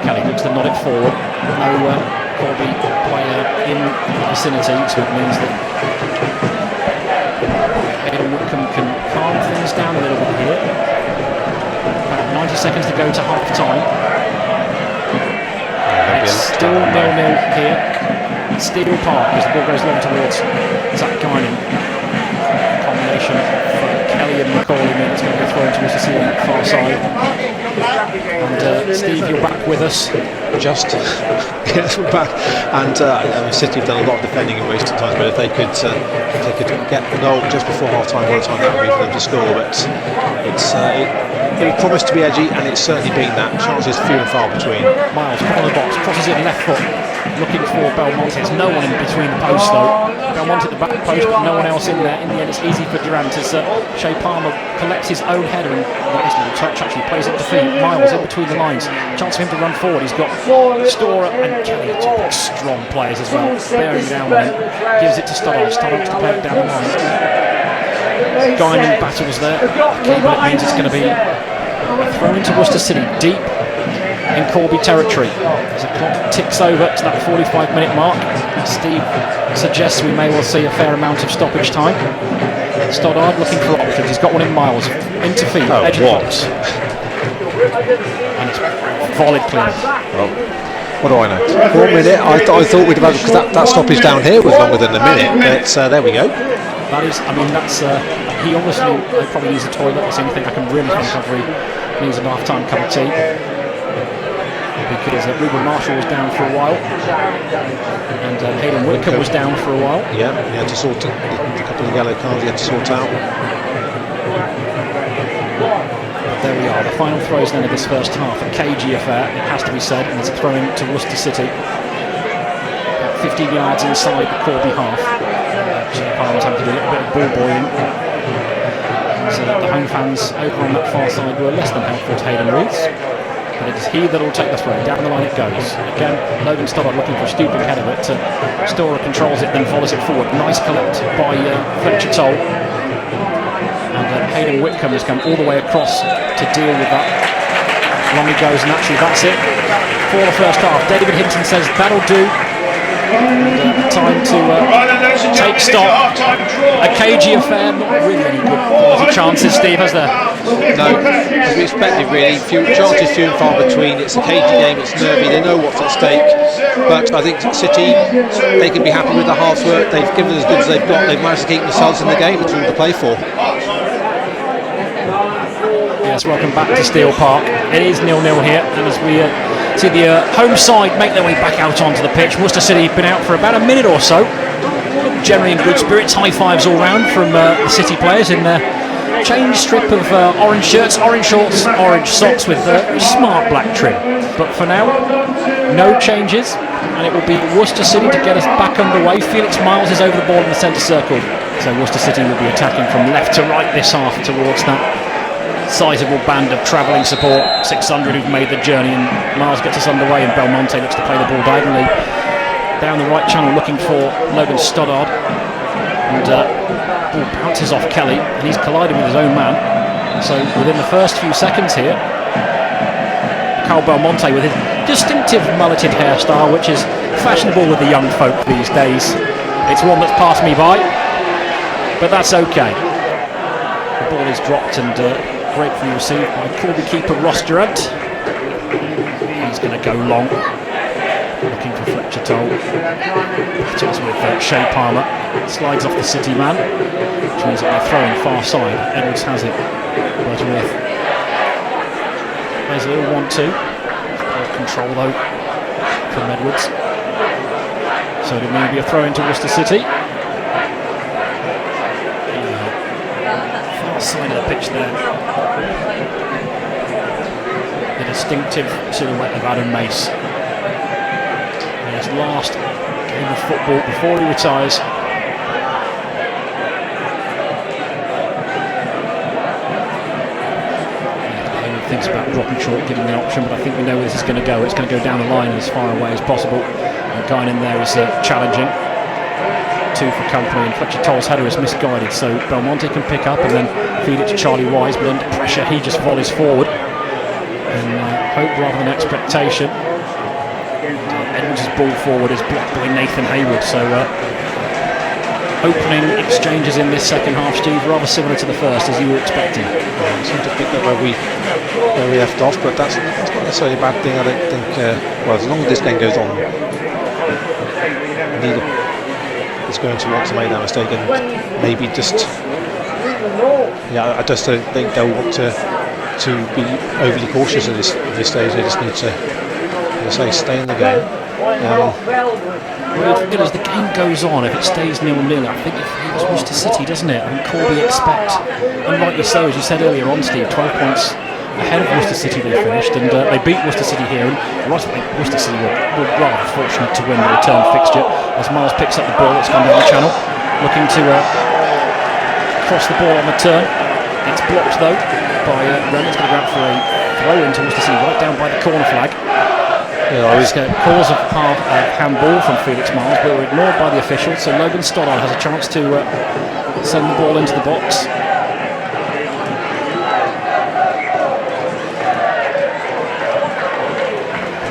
Carley looks to nod it forward. No Corby player in the vicinity, so it means that Aidan Whitcomb can calm things down a little bit here. About 90 seconds to go to half time. It's still 0-0 here. Steel Park as the ball goes long towards Zach Guinan. Combination for Kelly and McCauley, and it's going to be thrown towards the ceiling far side. And Steve, you're back with us. Just yes, we're back. And City have done a lot of defending in recent times, but if they could get the goal just before half time, one time that would be for them to score. But it promised to be edgy, and it's certainly been that. Chances few and far between. Miles corner the box, crosses it left foot, looking for Belmonte. There's no one in between the posts though. Belmonte at the back post, but no one else in there. In the end, it's easy for Durant as Shea Palmer collects his own header and nice little touch, actually plays it to feet. Miles in between the lines, chance for him to run forward. He's got Storer and Kelly, two big strong players as well, bearing down on him. Gives it to Stoddard. Stoddard to play it down the line. Guinan battles there. Okay, but it means it's going to be thrown into Worcester City, deep in Corby territory. As the clock ticks over to that 45-minute mark, Steve suggests we may well see a fair amount of stoppage time. Stoddard looking for options. He's got one in Miles. Into feet, edge of box. And it's volleyed clean. Well, what do I know? 1 minute. I thought we'd have, because that stoppage down here was longer than a minute. But there we go. That is, I mean, that's he obviously probably needs a toilet. That's the only thing I can really think of. He needs a half-time cup of tea. Because Ruben Marshall was down for a while, and Aidan Whitcomb was down for a while. Yeah, he had to sort a couple of yellow cards he had to sort out. But there we are, the final throws then of this first half. A cagey affair, it has to be said, and it's a throw in to Worcester City. About 15 yards inside the Corby half. Palmer's having to do a little bit of ball boying. So the home fans over on that far side were less than helpful to Hayden Ruths. But it's he that will take the throw. Down the line it goes. Again, Logan Stoddard looking for a stupid head of it. Storer controls it, then follows it forward. Nice collect by Fletcher Toll. And Hayden Whitcomb has come all the way across to deal with that. Long he goes, and actually that's it for the first half. David Hinton says that'll do. And, time to take stock. A cagey affair, not really any good quality chances, Steve, has there? No, as we expected really. Chances few and far between. It's a cagey game, it's nervy, they know what's at stake. But I think City, they can be happy with the half's work. They've given as good as they've got. They've managed to keep themselves in the game. It's all to play for. Yes, welcome back to Steel Park. It is 0-0 here, and as we see the home side make their way back out onto the pitch. Worcester City been out for about a minute or so. Generally in good spirits, high fives all round from the City players in their change strip of orange shirts, orange shorts, orange socks with smart black trim. But for now, no changes, and it will be Worcester City to get us back underway. Felix Miles is over the ball in the centre circle, so Worcester City will be attacking from left to right this half towards that sizable band of travelling support, 600 who've made the journey, and Miles gets us underway, and Belmonte looks to play the ball diagonally down the right channel looking for Logan Stoddard, and ball bounces off Kelly, and he's collided with his own man. So within the first few seconds here, Carl Belmonte with his distinctive mulleted hairstyle, which is fashionable with the young folk these days. It's one that's passed me by, but that's okay. The ball is dropped and gratefully received by Corby keeper Ross Durant. He's going to go long, looking for Fletcher Toll. Battles with Shea Palmer, slides off the City man, which means that they're throwing far side. Edwards has it. Butterworth. There's a little 1-2. Control though from Edwards. So it may be a throw into Worcester City. Far side of the pitch there. The distinctive silhouette of Adam Mace. In his last game of football before he retires. Thinks about dropping short, giving the option, but I think we know where this is going to go. It's going to go down the line as far away as possible. And Guinan there is challenging. 2 for company, and Fletcher Toll's header is misguided, so Belmonte can pick up and then feed it to Charlie Wise, but under pressure he just volleys forward. And hope rather than expectation. Edwards' ball forward is blocked by Nathan Hayward. So opening exchanges in this second half, Steve, rather similar to the first, as you were expecting. It seemed to pick up where we left off, but that's not necessarily a bad thing. I don't think. Well, as long as this game goes on, neither is going to want to make that mistake, and maybe just. Yeah, I just don't think they'll want to be overly cautious at this stage. They just need to, as I say, stay in the game. As the game goes on, if it stays 0-0, I think it favours Worcester City, doesn't it? I mean, Corby expect, and rightly so, as you said earlier on, Steve, 12 points ahead of Worcester City they finished, and they beat Worcester City here, and Worcester City were rather fortunate to win the return fixture, as Miles picks up the ball that's gone down the channel, looking to cross the ball on the turn. It's blocked though by Reynolds, going to go out for a throw into Worcester City, right down by the corner flag. Calls of handball from Felix Miles, but were ignored by the officials, so Logan Stoddard has a chance to send the ball into the box.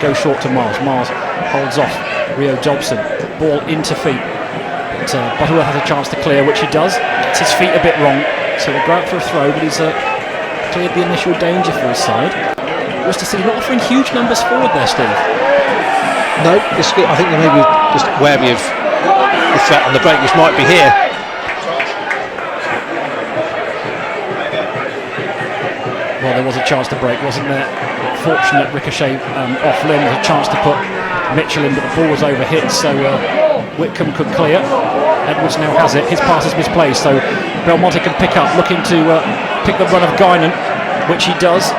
Go short to Miles. Miles holds off Rio Dobson. Ball into feet. But Butterworth has a chance to clear, which he does. Gets his feet a bit wrong, so we'll go out for a throw, but he's cleared the initial danger for his side. Worcester City not offering huge numbers forward there, Steve. No, I think they may be just wary of the threat on the break, which might be here. Well, there was a chance to break, wasn't there? Fortunate ricochet off limb, was a chance to put Mitchell in, but the ball was overhit, so Whitcomb could clear. Edwards now has it. His pass is misplaced, so Belmonte can pick up, looking to pick the run of Guinan, which he does.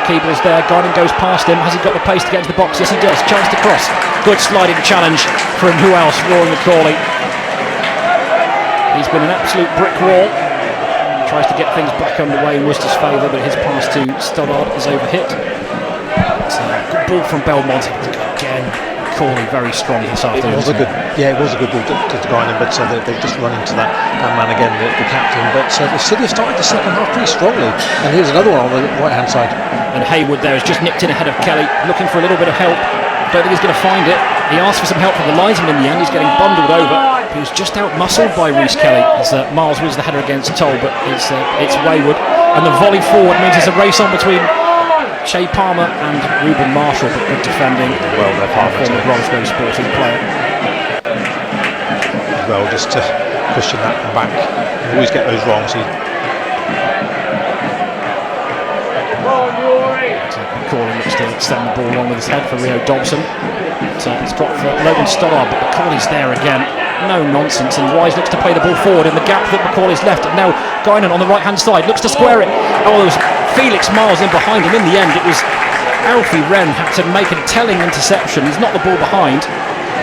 Keeble's there, Guinan goes past him. Has he got the pace to get into the box? Yes, he does. Chance to cross. Good sliding challenge from who else? Rory McCauley. He's been an absolute brick wall. Tries to get things back underway in Worcester's favour, but his pass to Stoddard is overhit. Good ball from Belmonte. Again, Corley very strong this afternoon. It was a good ball to Guinan, but they've just run into that man again, the captain. But the City have started the second half pretty strongly, and here's another one on the right hand side. And Hayward there has just nipped in ahead of Kelly, looking for a little bit of help. Don't think he's going to find it. He asked for some help from the linesman in the end. He's getting bundled over. He was just out-muscled by Rhys Kelly as Miles wins the header against Toll, but it's wayward. And the volley forward means it's a race on between Shea Palmer and Ruben Marshall, but good defending. Well, they're former Bromsgrove Sporting player. Well, just to cushion that back. You always get those wrong. Corley looks to extend the ball along with his head for Rio Dobson. It's dropped for Logan Stoddard, but McCauley's there again. No nonsense, and Wise looks to play the ball forward in the gap that McCauley's left. And now Guinan on the right hand side looks to square it. Oh, there was Felix Miles in behind him. In the end, it was Alfie Wren had to make a telling interception. He's not the ball behind.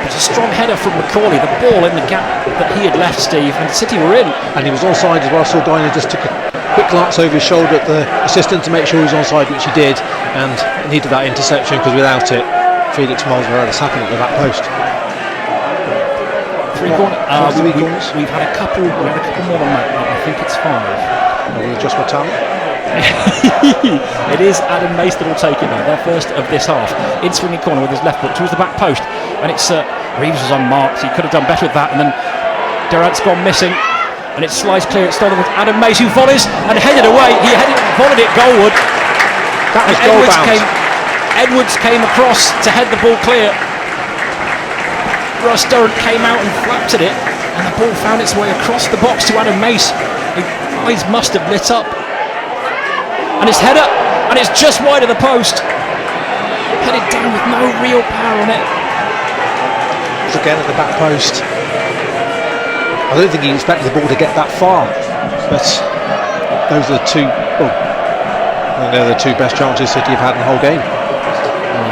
It's a strong header from McCauley. The ball in the gap that he had left, Steve, and City were in. And he was onside as well, so Guinan just took a quick glance over his shoulder at the assistant to make sure he was onside, which he did, and needed that interception, because without it, Felix Miles would have happened at the back post. Three corners. We've had a couple. We had a couple more than that. I think it's 5. With just my talent. It is Adam Mace that will take it now. Their first of this half. In swinging corner with his left foot towards the back post, and it's Reeves was unmarked. He could have done better with that, and then Durant's gone missing. And it slides clear. It's stolen with Adam Mace, who volleys and headed away. He volleyed it goalward. That was goal bound. Edwards came across to head the ball clear. Russ Durant came out and flapped at it, and the ball found its way across the box to Adam Mace. His eyes must have lit up. And his header, and it's just wide of the post. Headed down with no real power on it. Again at the back post. I don't think he expected the ball to get that far, but those are the two. They're the two best chances City have had in the whole game.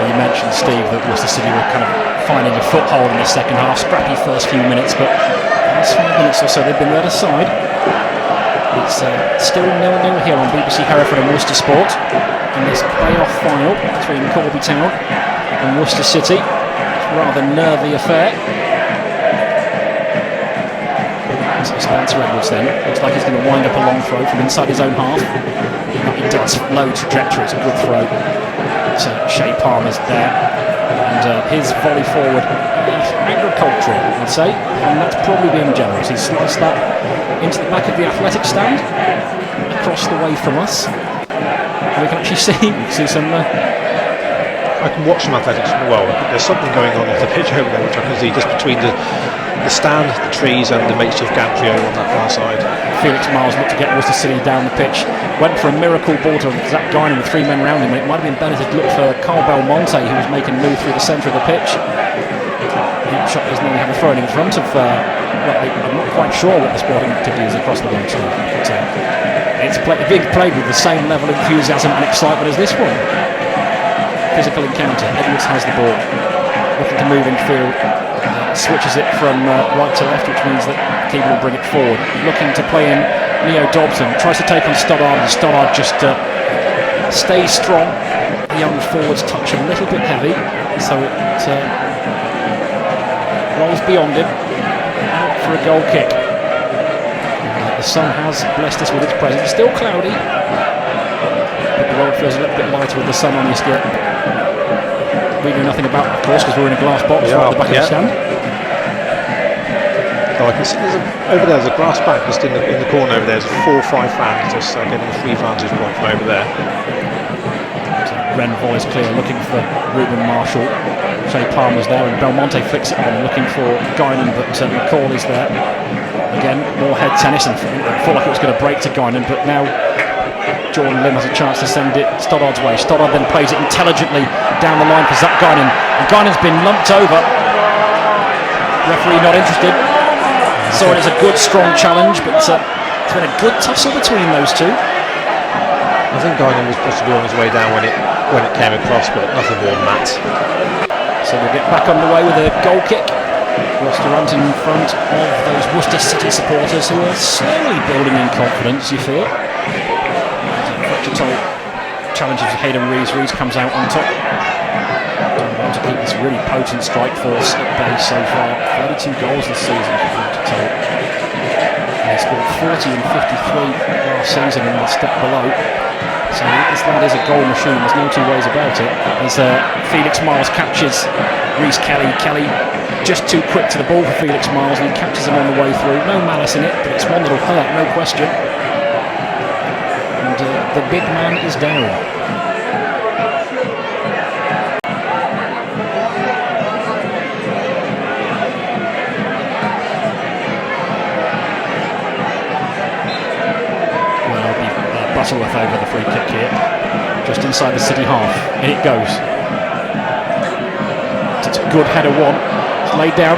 You mentioned, Steve, that Worcester City were kind of finding a foothold in the second half. Scrappy first few minutes, but last 5 minutes or so they've been led aside. It's still 0-0 here on BBC Hereford and Worcester Sport in this playoff final between Corby Town and Worcester City. It's a rather nervy affair. So Spencer Edwards then looks like he's going to wind up a long throw from inside his own half. He does. Low trajectory. It's a good throw. Shea Palmer's there, and his volley forward is agricultural, I'd say, and that's probably being generous. He sliced that into the back of the athletic stand, across the way from us. And we can actually see some... I can watch some athletics. Well, there's something going on off the pitch over there, which I can see just between the stand, the trees, and the makeshift gantry over on that far side. Felix Miles looked to get Worcester City down the pitch. Went for a miracle ball to Zach Guinan with 3 men around him. It might have been better to look for Carl Belmonte, who was making a move through the centre of the pitch. Shot is nearly have a throw in front of... I'm not quite sure what the sporting activity is across the bench. It's being played with the same level of enthusiasm and excitement as this one. Physical encounter. Edwards has the ball, looking to move in field, switches it from right to left, which means that Keeble will bring it forward. Looking to play in Neo Dobson, tries to take on Stoddard, and Stoddard just stays strong. The young forwards touch a little bit heavy, so it rolls beyond him, out for a goal kick. The sun has blessed us with its presence. Still cloudy, but the road feels a little bit lighter with the sun on you still. We know nothing about, of course, because we're in a glass box right at the back of the stand. Oh, I can see over there, there's a grass bank just in the corner over there. There's 4 or 5 fans just getting a free vantage point from over there. Renville is clear, looking for Ruben Marshall. Shea Palmer's there, and Belmonte flicks it on, looking for Guinan, but McCauley's there. Again, more head tennis, and I thought like it was going to break to Guinan, but now Jordan Lim has a chance to send it Stoddard's way. Stoddard then plays it intelligently down the line for Zach Guinan, and Guinan's been lumped over. Referee not interested. Saw it as a good, strong challenge, but it's been a good tussle between those two. I think Guinan was possibly on his way down when it came across, but nothing more than that. So we'll get back underway with a goal kick. Worcester runs in front of those Worcester City supporters who are slowly building in confidence, you feel. Challenges Hayden Rees. Rees comes out on top. To keep this really potent strike force at bay so far. 32 goals this season for Fletcher. He scored 40 and 53 last season and a step below. So this lad is a goal machine, there's no two ways about it. As Felix Miles catches Rees Kelly. Kelly just too quick to the ball for Felix Miles, and he catches him on the way through. No malice in it, but it's one that'll hurt, no question. And the big man is down. Butterworth over the free kick here, just inside the City half. In it goes. It's a good header one. It's laid down.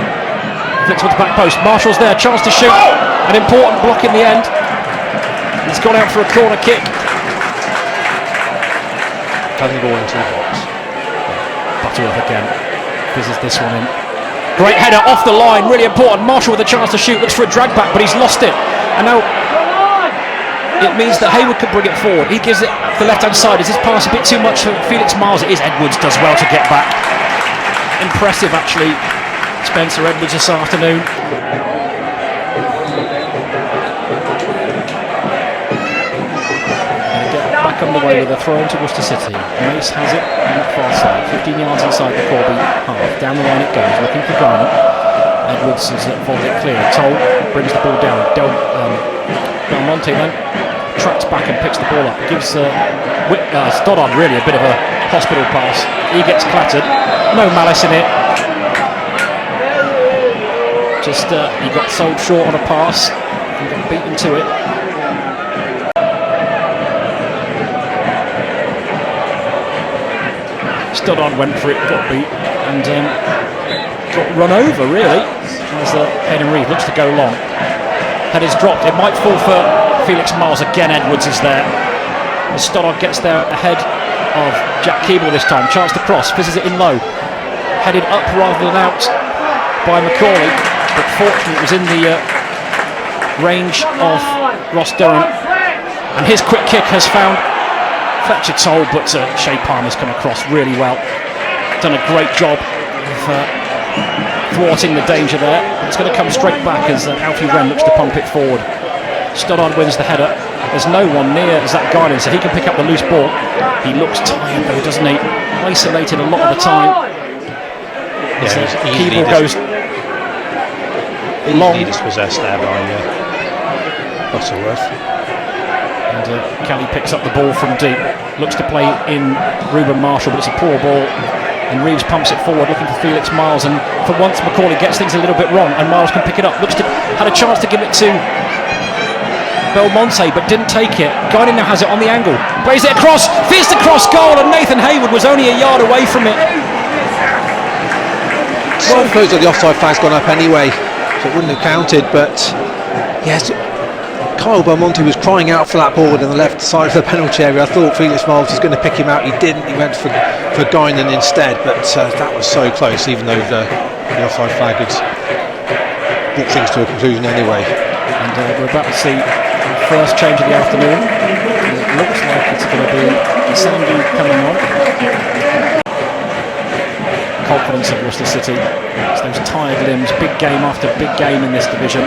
Flicks with the back post. Marshall's there. Chance to shoot. An important block in the end. He's gone out for a corner kick. Cutting the ball into the box. Butterworth again. Fizzes this one in. Great header off the line. Really important. Marshall with a chance to shoot. Looks for a drag back, but he's lost it. And now it means that Hayward could bring it forward. He gives it the left-hand side. Is this pass a bit too much for Felix Miles? It is. Edwards does well to get back. Impressive, actually, Spencer Edwards this afternoon. And get back underway with a throw into Worcester City. Mace has it on that far side. 15 yards inside the Corby half. Down the line it goes, looking for Guinan. Edwards has volleyed it clear. Toll brings the ball down. Belmonte then tracks back and picks the ball up. Gives Stoddard really a bit of a hospital pass. He gets clattered. No malice in it. Just he got sold short on a pass and got beaten to it. Stoddard went for it, got beat, and got run over really. As Hayden Reed looks to go long. Header's dropped. It might fall for Felix Miles. Again, Edwards is there. As Stoddard gets there ahead of Jack Keeble this time. Chance to cross. Fizzes it in low. Headed up rather than out by McCauley. But fortunately it was in the range of Ross Durham. And his quick kick has found Fletcher Toll, but Shea Palmer's come across really well. Done a great job of thwarting the danger there. It's going to come straight back as Alfie Wren looks to pump it forward. Stoddard wins the header. There's no one near Zach Guinan, so he can pick up the loose ball. He looks tired though, doesn't he? Isolated a lot of the time. Key ball goes long. Easily dispossessed there by Butterworth. And Carley picks up the ball from deep. Looks to play in Ruben Marshall, but it's a poor ball. And Reeves pumps it forward, looking for Felix Miles. And for once, Macaulay gets things a little bit wrong, and Miles can pick it up. Had a chance to give it to Belmonte, but didn't take it. Guinan now has it on the angle. Plays it across, fierce to cross goal, and Nathan Hayward was only a yard away from it. Well, I suppose that the offside flag's gone up anyway, so it wouldn't have counted, but yes, Kyle Belmonte was crying out for that ball in the left side of the penalty area. I thought Felix Miles was going to pick him out. He didn't. He went for Guinan instead, but that was so close, even though the offside flag had brought things to a conclusion anyway. And we're about to see the first change of the afternoon. It looks like it's going to be Sandy coming on. Confidence of Worcester City. It's those tired limbs, big game after big game in this division.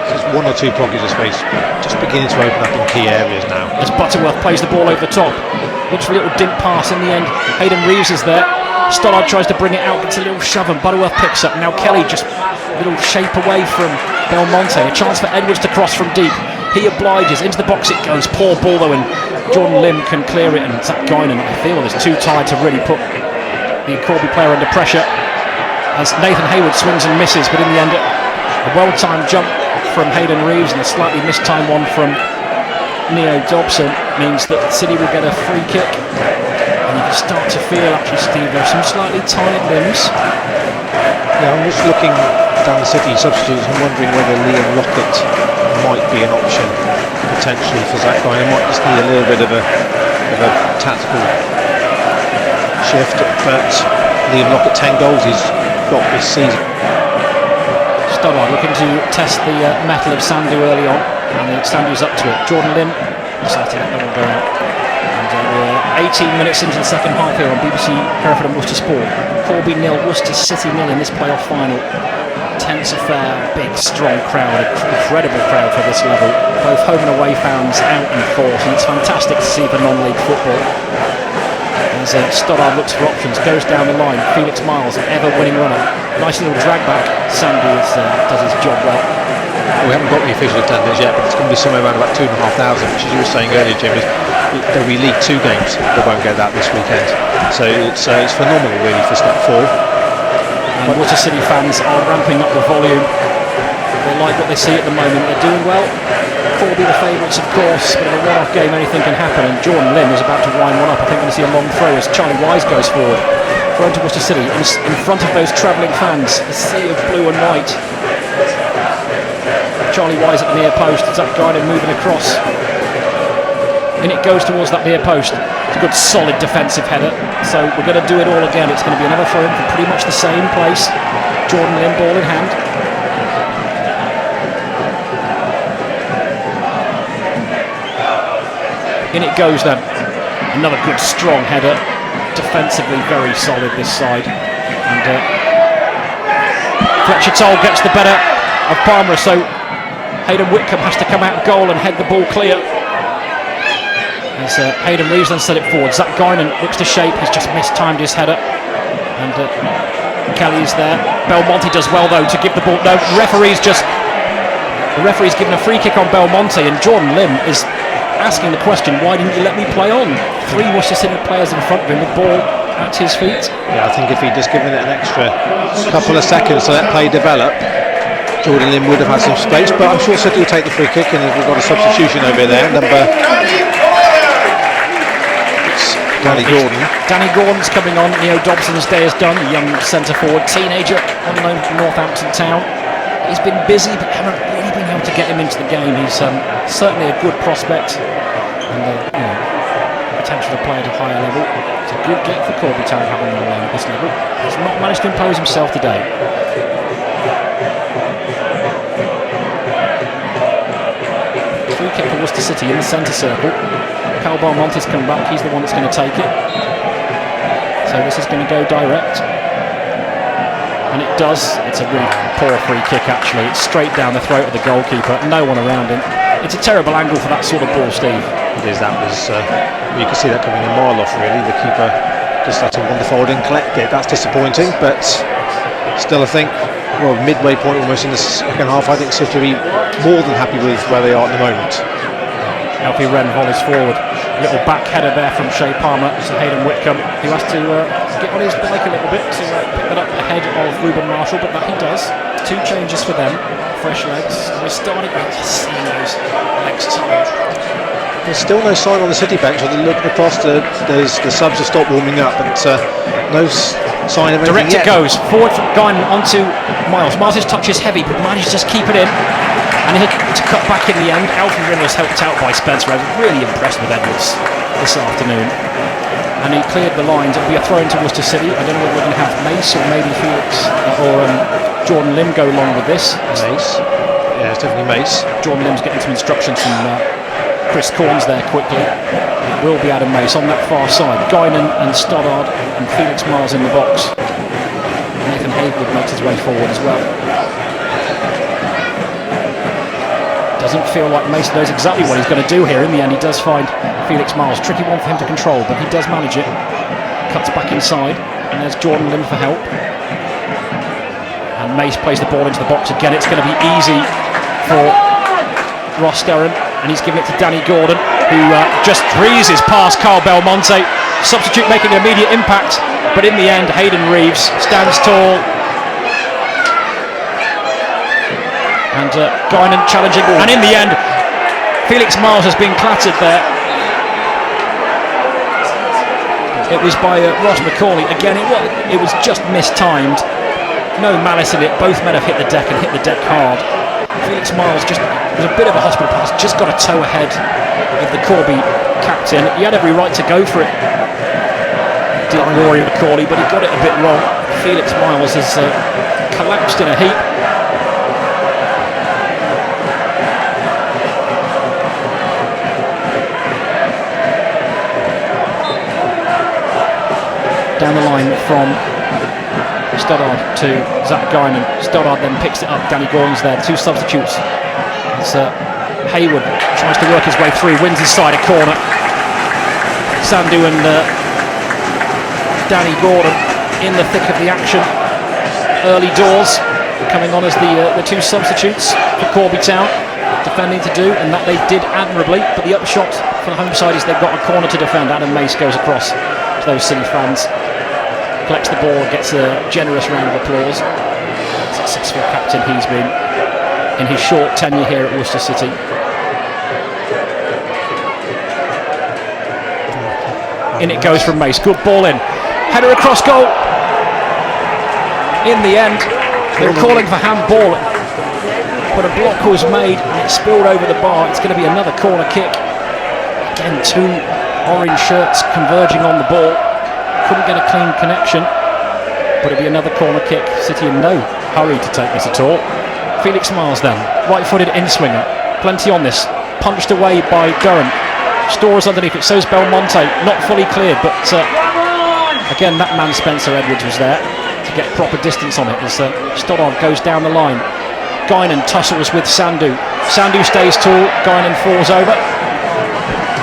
There's one or two pockets of space just beginning to open up in key areas now. As Butterworth plays the ball over the top, looks for a little dink pass in the end. Hayden Reeves is there. Stoddard tries to bring it out, gets a little shove, and Butterworth picks up. Now Kelly just a little shape away from Belmonte. A chance for Edwards to cross from deep. He obliges, into the box it goes. Poor ball though, and Jordan Lim can clear it, and Zach Guinan, I feel, is too tired to really put the Corby player under pressure as Nathan Hayward swings and misses, but in the end a well-timed jump from Hayden Reeves and a slightly mistimed one from Neo Dobson means that City will get a free kick, and you can start to feel actually, Steve, there's some slightly tired limbs. Yeah, I'm just looking down the City substitutes and wondering whether Liam Lockett might be an option potentially for Zach Guinan. Might just need a little bit of a tactical shift, but Liam Lockett 10 goals he's got this season. Stoddard looking to test the metal of Sandu early on, and Sandu's up to it. Jordan Lim decided to let that one go out. And we're 18 minutes into the second half here on BBC Hereford and Worcester Sport. Corby 0, Worcester City 0 in this playoff final. Tense affair, big strong crowd, incredible crowd for this level. Both home and away fans out in force, and it's fantastic to see for non-league football. As Stoddard looks for options, goes down the line. Felix Miles, an ever-winning runner. Nice little drag back. Sandy does his job well. We haven't got the official attendance yet, but it's going to be somewhere around about 2,500, which, as you were saying earlier, Jim, there'll be League 2 games that won't get that this weekend. So it's phenomenal, really, for Step 4. And Worcester City fans are ramping up the volume. They like what they see at the moment. They're doing well. Corby the favourites, of course, but in a one-off game anything can happen, and Jordan Lim is about to wind one up. I think we're going to see a long throw as Charlie Wise goes forward. Thrown to Worcester City in front of those travelling fans, a sea of blue and white. Charlie Wise at the near post, Zach Guinan moving across. And it goes towards that near post. It's a good solid defensive header, so we're going to do it all again. It's going to be another throw in from pretty much the same place. Jordan Lim, ball in hand. In it goes then. Another good strong header. Defensively very solid this side. And Fletcher Toll gets the better of Palmer, so Hayden Whitcomb has to come out of goal and head the ball clear. As Hayden Reeves then set it forward. Zach Guinan looks to shape. He's just mistimed his header. And Kelly is there. Belmonte does well though to give the ball. No, the referee's given a free kick on Belmonte, and Jordan Lim is asking the question, why didn't you let me play on? 3 Worcester City players in front of him with ball at his feet. Yeah, I think if he'd just given it an extra couple of seconds to let play develop, Jordan Lim would have had some space, but I'm sure City will take the free kick, and we've got a substitution over there. Danny Gordon. Danny Gordon's coming on. Neo Dobson's day is done. A young centre forward, teenager, on loan from Northampton Town. He's been busy, but haven't really been able to get him into the game. He's certainly a good prospect, and potential to play at a higher level. It's a good get for Corby Town having him alone at this level. He's not managed to impose himself today. Free kick for Worcester City in the centre circle. Cal Belmonte's come back. He's the one that's going to take it. So this is going to go direct. And it does. It's a really poor free kick actually. It's straight down the throat of the goalkeeper. No one around him. It's a terrible angle for that sort of ball, Steve. It is. That was you can see that coming a mile off. Really, the keeper just had to wander forward and collect it. That's disappointing, but still, I think, well, midway point almost in the second half, I think City will be more than happy with where they are at the moment. Alfie Wren volleys forward. Little back header there from Shea Palmer to Hayden Whitcomb, who has to get on his bike a little bit to pick that up ahead of Ruben Marshall, but that he does. 2 changes for them, fresh legs. We're starting to see those legs tired. There's still no sign on the City bench. They're looking across, the subs have stopped warming up, but no sign of anything Direct yet. it goes, forward from Guinan onto Miles. Miles' touch is heavy, but manages to just keep it in. And he'll to cut back in the end. Alfie Wren was helped out by Spencer. I was really impressed with Edwards this afternoon. And he cleared the lines. It'll be a throw into Worcester City. I don't know whether we're going to have Mace or maybe Felix or Jordan Lim go along with this. Mace. Yeah, it's definitely Mace. Jordan Lim's getting some instructions from Chris Corns there quickly. It will be Adam Mace on that far side. Guinan and Stoddard and Felix Miles in the box. Nathan Haywood makes his way forward as well. Doesn't feel like Mason knows exactly what he's going to do here. In the end, he does find Felix Miles. Tricky one for him to control, but he does manage it. Cuts back inside, and there's Jordan Lim for help. And Mace plays the ball into the box again. It's going to be easy for Ross Derham, and he's giving it to Danny Gordon, who just breezes past Carl Belmonte. Substitute making an immediate impact, but in the end, Hayden Reeves stands tall. And Guinan challenging, and in the end, Felix Miles has been clattered there. It was by Ross McCauley. Again, it was just mistimed. No malice in it. Both men have hit the deck and hit the deck hard. Felix Miles just was a bit of a hospital pass, just got a toe ahead of the Corby captain. He had every right to go for it. Did Rory McCauley, but he got it a bit wrong. Felix Miles has collapsed in a heap. Down the line from Stoddard to Zach Guinan. Stoddard then picks it up. Danny Gordon's there. 2 substitutes. It's Haywood tries to work his way through, wins his side a corner. Sandu and Danny Gordon in the thick of the action. Early doors coming on as the 2 substitutes for Corby Town. Defending to do, and that they did admirably. But the upshot for the home side is they've got a corner to defend. Adam Mace goes across to those City fans. Collects the ball, gets a generous round of applause. Successful captain he's been in his short tenure here at Worcester City. In it goes from Mace, good ball in. Header across goal. In the end, they were calling for handball, but a block was made and it spilled over the bar. It's going to be another corner kick. Again, 2 orange shirts converging on the ball. Couldn't get a clean connection, but it'll be another corner kick. City in no hurry to take this at all. Felix Miles then, right-footed in-swinger, plenty on this, punched away by Durham. Storrs underneath it, so's Belmonte, not fully cleared, but again that man Spencer Edwards was there to get proper distance on it as Stoddard goes down the line. Guinan tussles with Sandu. Sandu stays tall, Guinan falls over,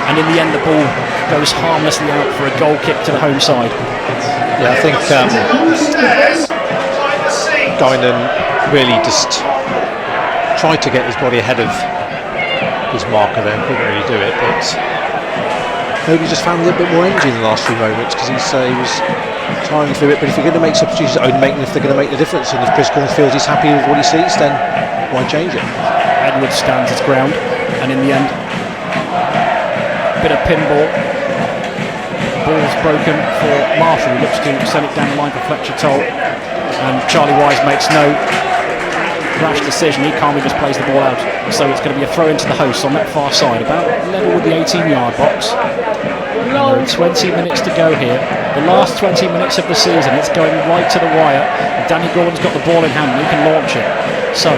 and in the end the ball goes harmlessly out for a goal kick to the home side. Yeah, I think Guinan really just tried to get his body ahead of his marker there, couldn't really do it, but maybe just found a little bit more energy in the last few moments, because he was trying for it. But if you're going to make substitutions, only make them if they're going to make the difference, and if Chris Corns feels he's happy with what he sees, then why change it? Edwards stands his ground, and in the end, bit of pinball. Ball's broken for Marshall, who looks to send it down the line for Fletcher Toll, and Charlie Wise makes no rash decision. He calmly just plays the ball out, so it's going to be a throw into the host on that far side, about level with the 18-yard box. And there are 20 minutes to go here, the last 20 minutes of the season. It's going right to the wire, and Danny Gordon's got the ball in hand and he can launch it. So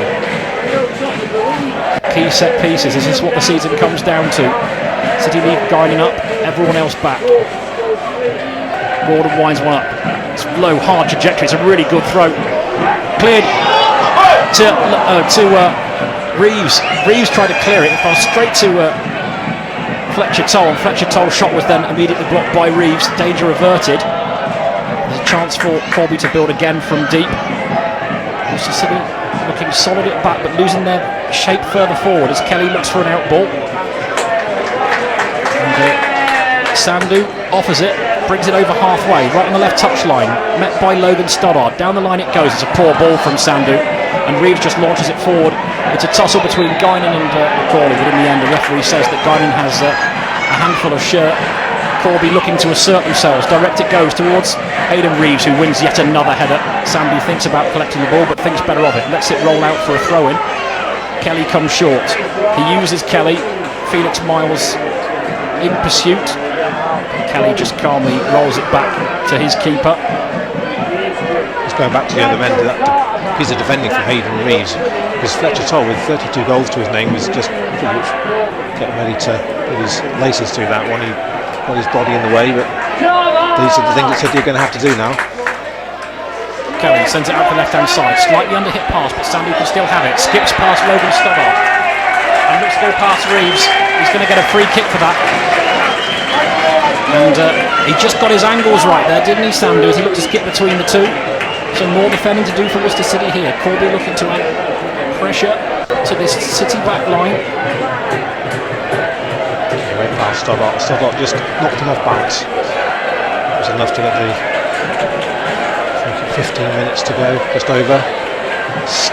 key set pieces, is this what the season comes down to? City League guiding up, everyone else back. Gordon winds one up. It's low, hard trajectory. It's a really good throw. Cleared to Reeves tried to clear it. It fell straight to Fletcher Toll, and Fletcher Toll's shot was then immediately blocked by Reeves. Danger averted. There's a chance for Corby to build again from deep. Worcester City looking solid at back, but losing their shape further forward as Kelly looks for an out ball. And Sandu offers it, brings it over halfway, right on the left touchline, met by Logan Stoddard. Down the line it goes. It's a poor ball from Sandu, and Reeves just launches it forward. It's a tussle between Guinan and Corby, but in the end the referee says that Guinan has a handful of shirt. Corby looking to assert themselves. Direct it goes towards Aidan Reeves, who wins yet another header. Sandu thinks about collecting the ball, but thinks better of it. Lets it roll out for a throw-in. Kelly comes short. He uses Kelly. Felix Miles in pursuit. Kelly just calmly rolls it back to his keeper. It's going back to the other end of that piece of defending from Aidan Reeves, because Fletcher Toll, with 32 goals to his name, was just pretty much getting ready to put his laces through that one. He got his body in the way, but these are the things that City are going to have to do now. Kelly sends it out the left-hand side, slightly under-hit pass, but Sandu can still have it. Skips past Logan Stoddard and looks to go past Reeves. He's going to get a free kick for that. And he just got his angles right there, didn't he, Sandu, as he looked to skip between the two. So more defending to do for Worcester City here. Corby looking to add pressure to this City back line. Went past Stoddart. Stoddart just knocked him off balance. It was enough to get the 15 minutes to go, just over.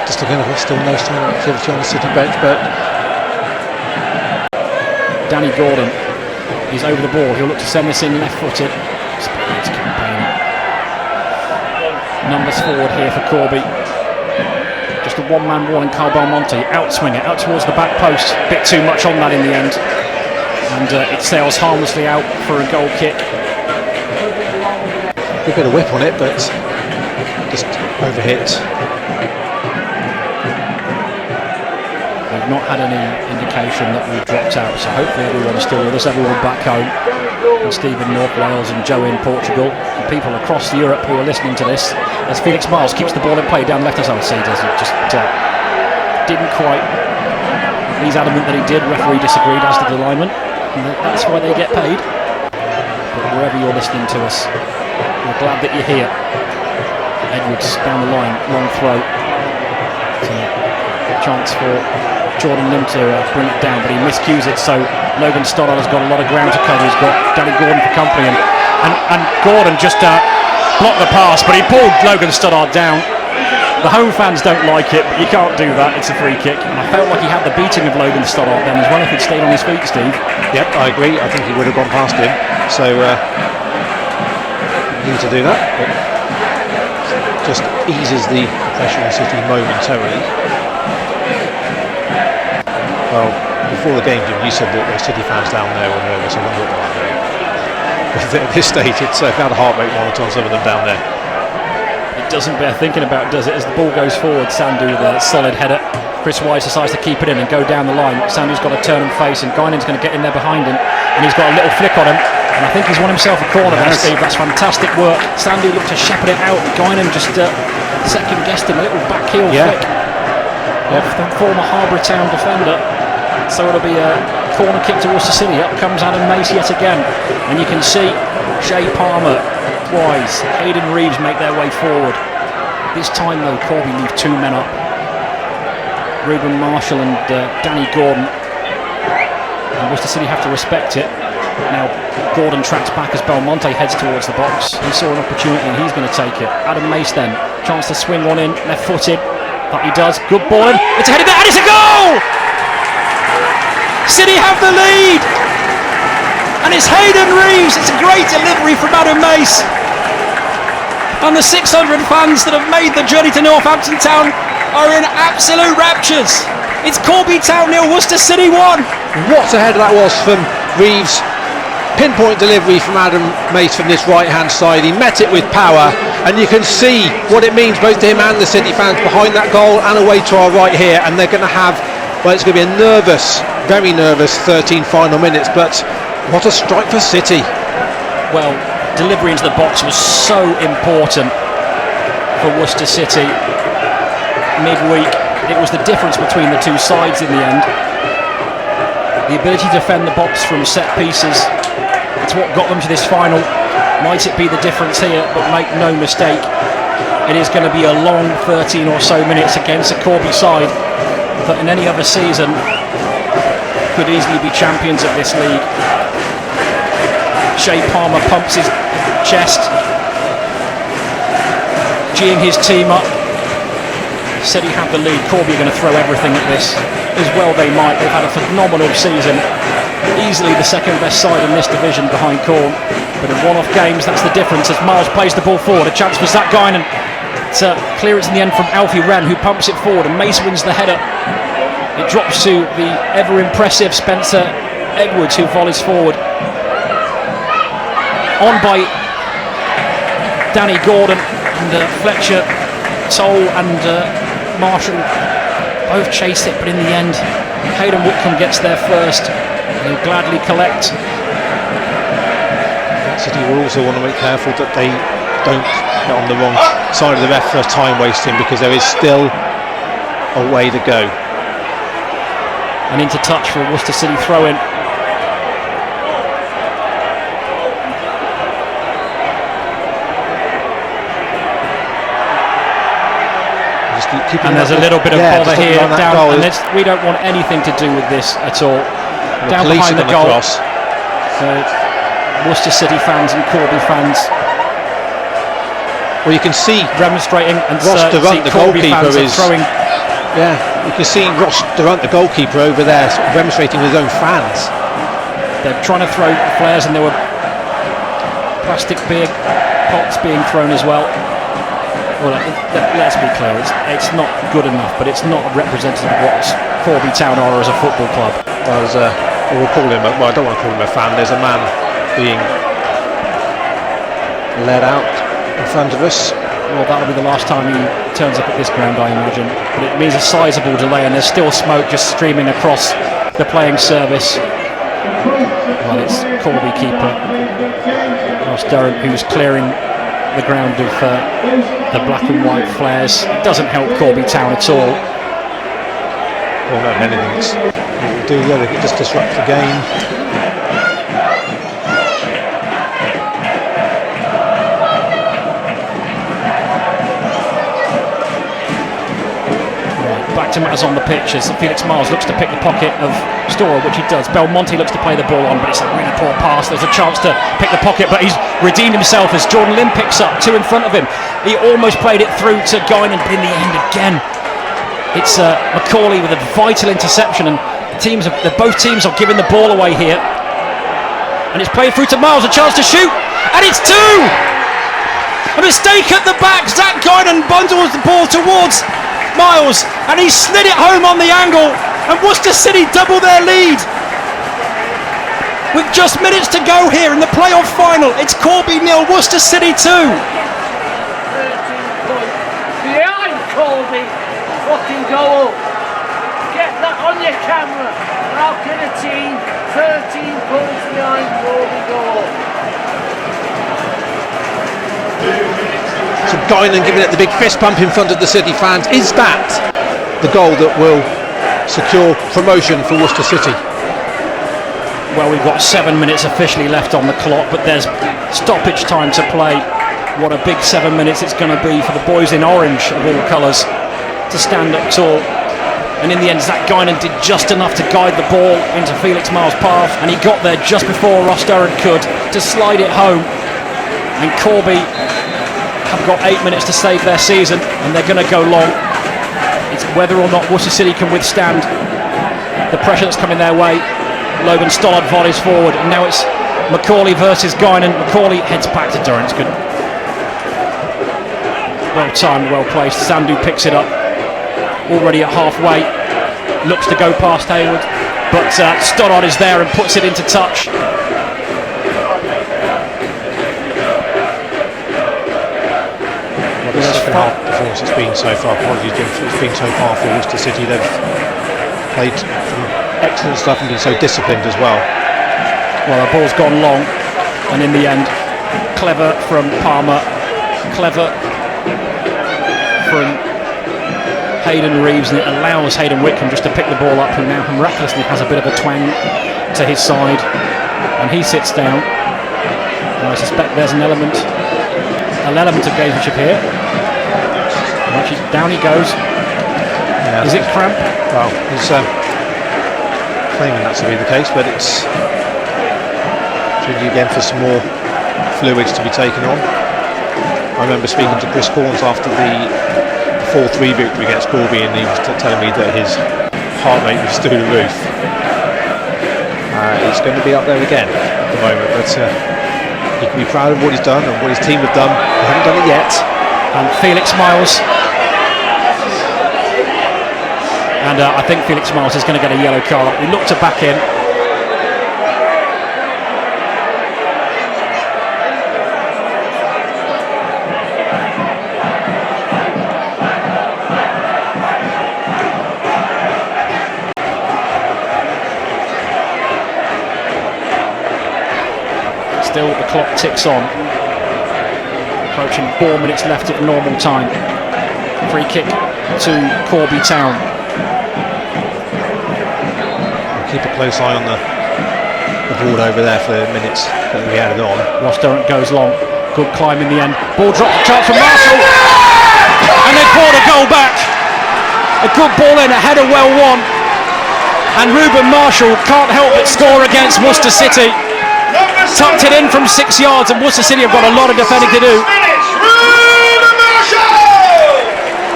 Just again, still no strong activity on the City bench, but Danny Gordon is over the ball. He'll look to send this in left-footed. Numbers forward here for Corby. Just a one-man wall, and Carl Belmonte outswing it out towards the back post. Bit too much on that in the end. And it sails harmlessly out for a goal kick. A bit of whip on it, but just overhit. We've not had any indication that we've dropped out, so hopefully everyone's still with us, everyone back home, and Steve in North Wales and Joe in Portugal, and people across Europe who are listening to this, as Felix Miles keeps the ball in play down left hand side. He just didn't quite. He's adamant that he did. Referee disagreed, as did the lineman. And that's why they get paid. But wherever you're listening to us, we're glad that you're here. Edwards down the line, long throw. Chance for Jordan Lim to bring it down, but he miscues it, so Logan Stoddard has got a lot of ground to cover. He's got Danny Gordon for company, and Gordon just blocked the pass, but he pulled Logan Stoddard down. The home fans don't like it, but you can't do that. It's a free kick, and I felt like he had the beating of Logan Stoddard then as well if he'd stayed on his feet, Steve. Yep, I agree. I think he would have gone past him, so need to do that, but just eases the pressure on City momentarily. Well, before the game, Jim, you said that the City fans down there were nervous. I wonder what they are doing. But at this stage, it's found a heart rate monitor on some of them down there. It doesn't bear thinking about, does it? As the ball goes forward, Sandu with a solid header. Chris Wise decides to keep it in and go down the line. Sandu's got to turn and face, and Guinan's going to get in there behind him, and he's got a little flick on him, and I think he's won himself a corner there, Steve. That's fantastic work. Sandu looked to shepherd it out. Guinan just second-guessed him, a little back heel flick off the former Harbour Town defender. So it'll be a corner kick to Worcester City. Up comes Adam Mace yet again, and you can see Jay Palmer, Wise, Aidan Reeves make their way forward. This time though, Corby leave two men up, Ruben Marshall and Danny Gordon, and Worcester City have to respect it. Now Gordon tracks back as Belmonte heads towards the box. He saw an opportunity and he's going to take it. Adam Mace then, chance to swing one in, left-footed, but he does. Good ball in, it's a headed and it's a goal! City have the lead, and it's Aidan Reeves. It's a great delivery from Adam Mace, and the 600 fans that have made the journey to Northampton Town are in absolute raptures. It's Corby Town 0, Worcester City 1. What a header that was from Reeves. Pinpoint delivery from Adam Mace from this right hand side. He met it with power, and you can see what it means both to him and the City fans behind that goal and away to our right here, and they're going to have, well, it's going to be a nervous, very nervous 13 final minutes, but what a strike for City. Well, delivery into the box was so important for Worcester City midweek. it was the difference between the two sides in the end. The ability to defend the box from set pieces, it's what got them to this final. Might it be the difference here? But make no mistake, it is going to be a long 13 or so minutes against a Corby side that in any other season could easily be champions of this league. Shay Palmer pumps his chest, geeing his team up. Said he had the lead. Corby are going to throw everything at this. As well they might. They've had a phenomenal season. Easily the second best side in this division behind Corn. But in one-off games, that's the difference as Miles plays the ball forward. A chance for Zach Guinan. It's a clearance in the end from Alfie Wren, who pumps it forward, and Mace wins the header. It drops to the ever-impressive Spencer Edwards, who volleys forward. On by Danny Gordon and Fletcher, Toll and Marshall both chase it, but in the end Hayden Whitcomb gets there first and he'll gladly collect. City will also want to be careful that they don't get on the wrong side of the ref for time wasting, because there is still a way to go. And into touch for a Worcester City throw-in. And there's a little bit of bother here down, and we don't want anything to do with this at all. Down behind the goal, Worcester City fans and Corby fans. Well, you can see demonstrating, and Ross Durant, the goalkeeper, is throwing. Yeah, you can see Ross Durant, the goalkeeper, over there, sort of demonstrating with his own fans. They're trying to throw flares, and there were plastic beer pots being thrown as well. Well, let's be clear, it's not good enough, but it's not representative of what Corby Town are as a football club. We'll call him, well, I don't want to call him a fan. There's a man being led out in front of us. Well, that'll be the last time he turns up at this ground, I imagine. But it means a sizable delay, and there's still smoke just streaming across the playing service. Well, it's Corby keeper Ross Durant who's clearing the ground of the black and white flares. It doesn't help Corby Town at all. Well, no, anything. It will do the other. It just disrupts the game. Back to matters on the pitch as Felix Miles looks to pick the pocket of Storer, which he does. Belmonte looks to play the ball on, but it's a really poor pass. There's a chance to pick the pocket, but he's redeemed himself as Jordan Lim picks up two in front of him. He almost played it through to Guinan, but in the end again it's Macaulay with a vital interception, and both teams are giving the ball away here, and it's played through to Miles, a chance to shoot, and it's two! A mistake at the back. Zach Guinan bundles the ball towards Miles, and he slid it home on the angle, and Worcester City double their lead with just minutes to go here in the playoff final. It's Corby 0, Worcester City 2. 13 points behind Corby. Fucking goal. Get that on your camera. How can a team 13 points behind Corby goal? So Guinan giving it the big fist pump in front of the City fans. Is that the goal that will secure promotion for Worcester City? Well, we've got 7 minutes officially left on the clock, but there's stoppage time to play. What a big 7 minutes it's going to be for the boys in orange of all colours to stand up tall. And in the end, Zach Guinan did just enough to guide the ball into Felix Miles' path, and he got there just before Ross Durant could to slide it home. And Corby have got 8 minutes to save their season, and they're going to go long. It's whether or not Worcester City can withstand the pressure that's coming their way. Logan Stollard volleys forward, and now it's Macaulay versus Guinan. Macaulay heads back to Durant. It's good. Well timed, well placed. Sandu picks it up. Already at halfway. Looks to go past Hayward, but Stoddard is there and puts it into touch. Well, the second half performance it's been so far, apologies, it's been so far for Worcester City. They've played some excellent stuff and been so disciplined as well. Well, the ball's gone long, and in the end, clever from Palmer, clever from Hayden Reeves, and it allows Hayden Whitcomb just to pick the ball up, who now miraculously has a bit of a twang to his side, and he sits down. And I suspect there's an element of gamesmanship here. Actually, down he goes. Yeah. Is it cramp? Well, he's claiming that to be the case, but it's tricky again for some more fluids to be taken on. I remember speaking to Chris Corns after the 4-3 victory against Corby, and he was telling me that his heart rate was through the roof. He's going to be up there again at the moment, but he can be proud of what he's done and what his team have done. They haven't done it yet. And Felix Miles. And I think Felix Miles is going to get a yellow card. He looked to back in. Still, the clock ticks on. Approaching 4 minutes left of normal time. Free kick to Corby Town. Keep a close eye on the board over there for the minutes that we had it on. Worcester goes long. Good climb in the end. Ball dropped, chance for Marshall. And they brought a goal back. A good ball in, a header well won. And Ruben Marshall can't help but score against Worcester City. Tucked it in from 6 yards, and Worcester City have got a lot of defending to do.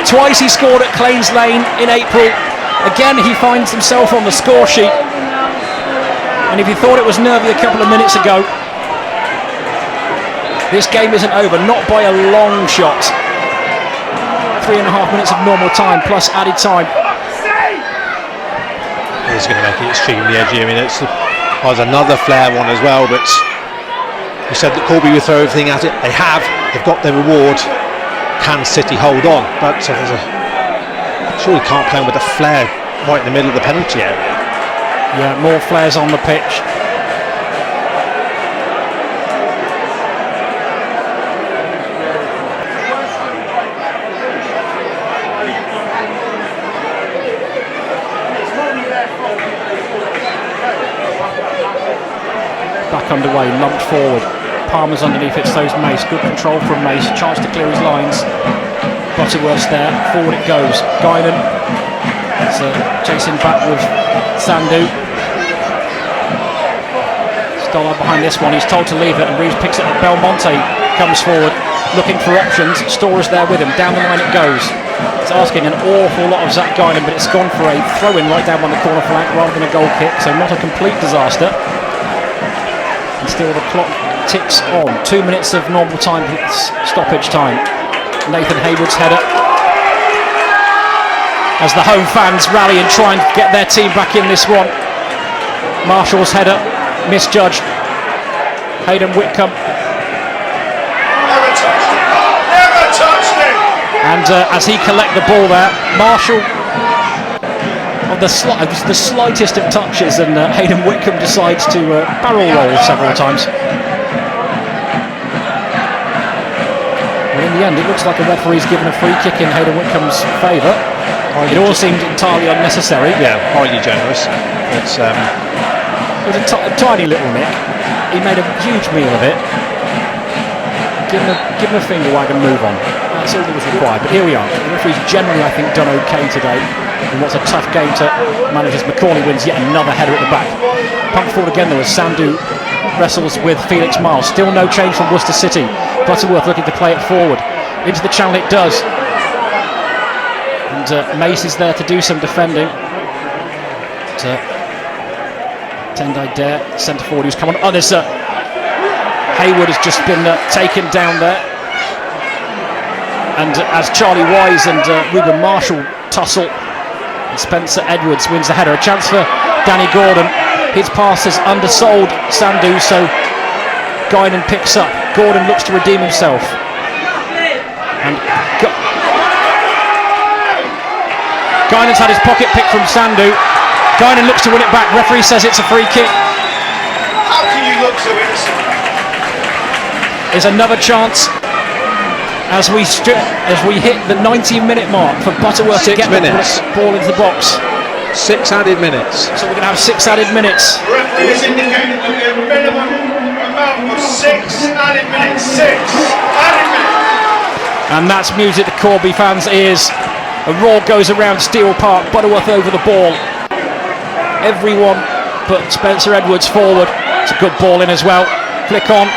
Twice he scored at Claines Lane in April. Again, he finds himself on the score sheet. And if you thought it was nervy a couple of minutes ago, this game isn't over, not by a long shot. 3.5 minutes of normal time plus added time. It's going to make it extremely edgy. I mean, there's another flare one as well, but you said that Corby would throw everything at it. They have. They've got their reward. Can City hold on? But surely can't play with a flare right in the middle of the penalty area. Yeah, more flares on the pitch. Back underway, lumped forward. Palmer's underneath, it throws Mace. Good control from Mace. Chance to clear his lines. Butterworth's there. Forward it goes. Guinan. Chasing back with Sandu. Stoller behind this one. He's told to leave it, and Reeves picks it up. Belmonte comes forward, looking for options. Storer's there with him. Down the line it goes. It's asking an awful lot of Zach Guinan, but it's gone for a throw-in right down on the corner flank rather than a goal kick, so not a complete disaster. And still the clock ticks on. 2 minutes of normal time, stoppage time. Nathan Hayward's header. As the home fans rally and try and get their team back in this one. Marshall's header, misjudged. Hayden Whitcomb. Never touched it. Never touched it. And as he collect the ball there, Marshall of the slightest of touches, and Hayden Whitcomb decides to barrel roll several times. Well, in the end, it looks like a referee's given a free kick in Hayden Whitcomb's favour. It all seemed entirely unnecessary. Yeah, highly generous. It was a tiny little nick. He made a huge meal of it. Give him a finger wag and move on. That's all that was required. But here we are. The referee's generally, I think, done okay today. And what's a tough game to manage as Macaulay wins yet another header at the back. Pumped forward again though as Sandu wrestles with Felix Miles. Still no change from Worcester City. Butterworth looking to play it forward. Into the channel it does. And Mace is there to do some defending. Tendai Dare, centre forward, who's come on. Oh, there's Hayward has just been taken down there. And as Charlie Wise and Ruben Marshall tussle, and Spencer Edwards wins the header. A chance for Danny Gordon. His pass has undersold Sandu, so Guinan picks up. Gordon looks to redeem himself. And Guinan's had his pocket picked from Sandu. Guinan looks to win it back. Referee says it's a free kick. How can you look so innocent? Is another chance. as we hit the 90-minute mark for Butterworth to 6 get minutes. the ball into the box. 6 added minutes. So we're going to have 6 added minutes. The referee has indicated that the minimum amount of 6 added minutes. 6 added minutes. And that's music to Corby fans' ears. A roar goes around Steel Park. Butterworth over the ball. Everyone but Spencer Edwards forward. It's a good ball in as well. Flick on.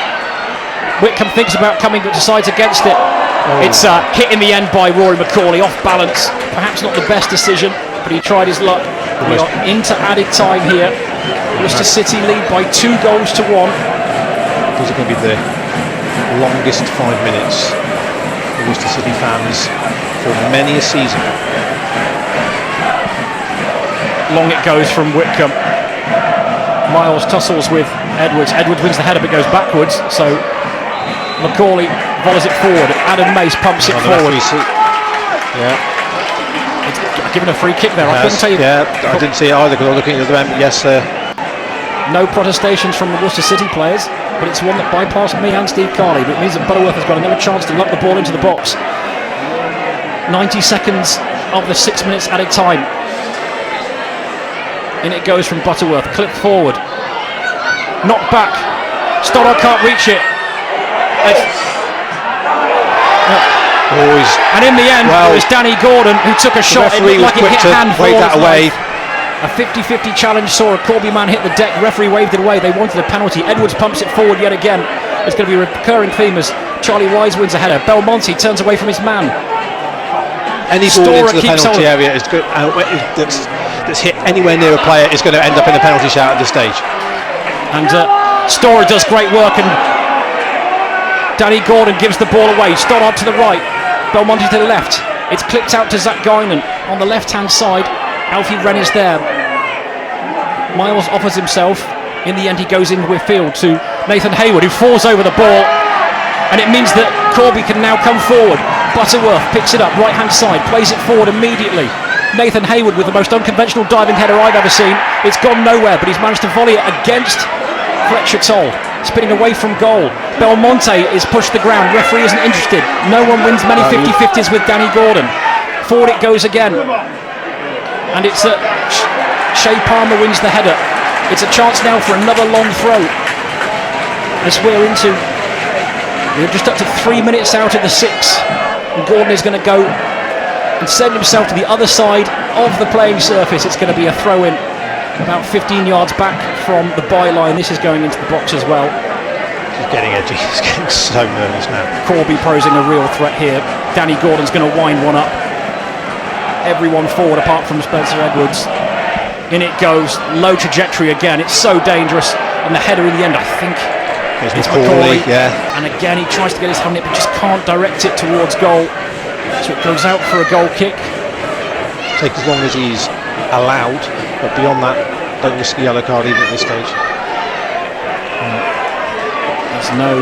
Whitcomb thinks about coming but decides against it. It's hit in the end by Rory McCauley, off balance. Perhaps not the best decision, but he tried his luck. We are into added time here. Worcester City lead by 2 goals to 1. These are going to be the longest 5 minutes for Worcester City fans for many a season. Long it goes from Whitcomb. Miles tussles with Edwards. Edwards wins the header but goes backwards. So McCauley volleys it forward. Adam Mace pumps it forward. Yeah. It's given a free kick there. I couldn't tell you. Yeah, I didn't see it either because I was looking at the other end. Yes, sir. No protestations from the Worcester City players, but it's one that bypassed me and Steve Carley. But it means that Butterworth has got another chance to lock the ball into the box. 90 seconds of the 6 minutes added time. In it goes from Butterworth. Clip forward. Knocked back. Stoddard can't reach it. And in the end, it was Danny Gordon who took a shot. It looked like it hit hand wave that away. A 50-50 challenge saw a Corby man hit the deck. Referee waved it away. They wanted a penalty. Edwards pumps it forward yet again. It's going to be a recurring theme as Charlie Wise wins a header. Belmonte turns away from his man. Any ball into the penalty area is good. That's hit anywhere near a player is going to end up in a penalty shout at this stage. And Storer does great work, and Danny Gordon gives the ball away. Stoddard to the right, Belmonte to the left. It's clipped out to Zach Guinan on the left-hand side. Alfie Wren is there. Miles offers himself. In the end, he goes in with field to Nathan Hayward, who falls over the ball, and it means that Corby can now come forward. Butterworth picks it up, right-hand side, plays it forward immediately. Nathan Hayward with the most unconventional diving header I've ever seen. It's gone nowhere, but he's managed to volley it against Fletcher Toll, spinning away from goal. Belmonte is pushed to the ground. Referee isn't interested. No one wins many 50-50s with Danny Gordon. Forward it goes again. And it's Shea Palmer wins the header. It's a chance now for another long throw. As we're just up to 3 minutes out of the 6. And Gordon is going to go and send himself to the other side of the playing surface. It's going to be a throw in about 15 yards back from the byline. This is going into the box as well. He's getting edgy. He's getting so nervous now. Corby posing a real threat here. Danny Gordon's going to wind one up. Everyone forward apart from Spencer Edwards. In it goes. Low trajectory again. It's so dangerous. And the header in the end, I think, is McCauley. Yeah. And again, he tries to get his hand in it, but just can't direct it towards goal. So it goes out for a goal kick. Take as long as he's allowed, but beyond that, don't risk a yellow card even at this stage. There's no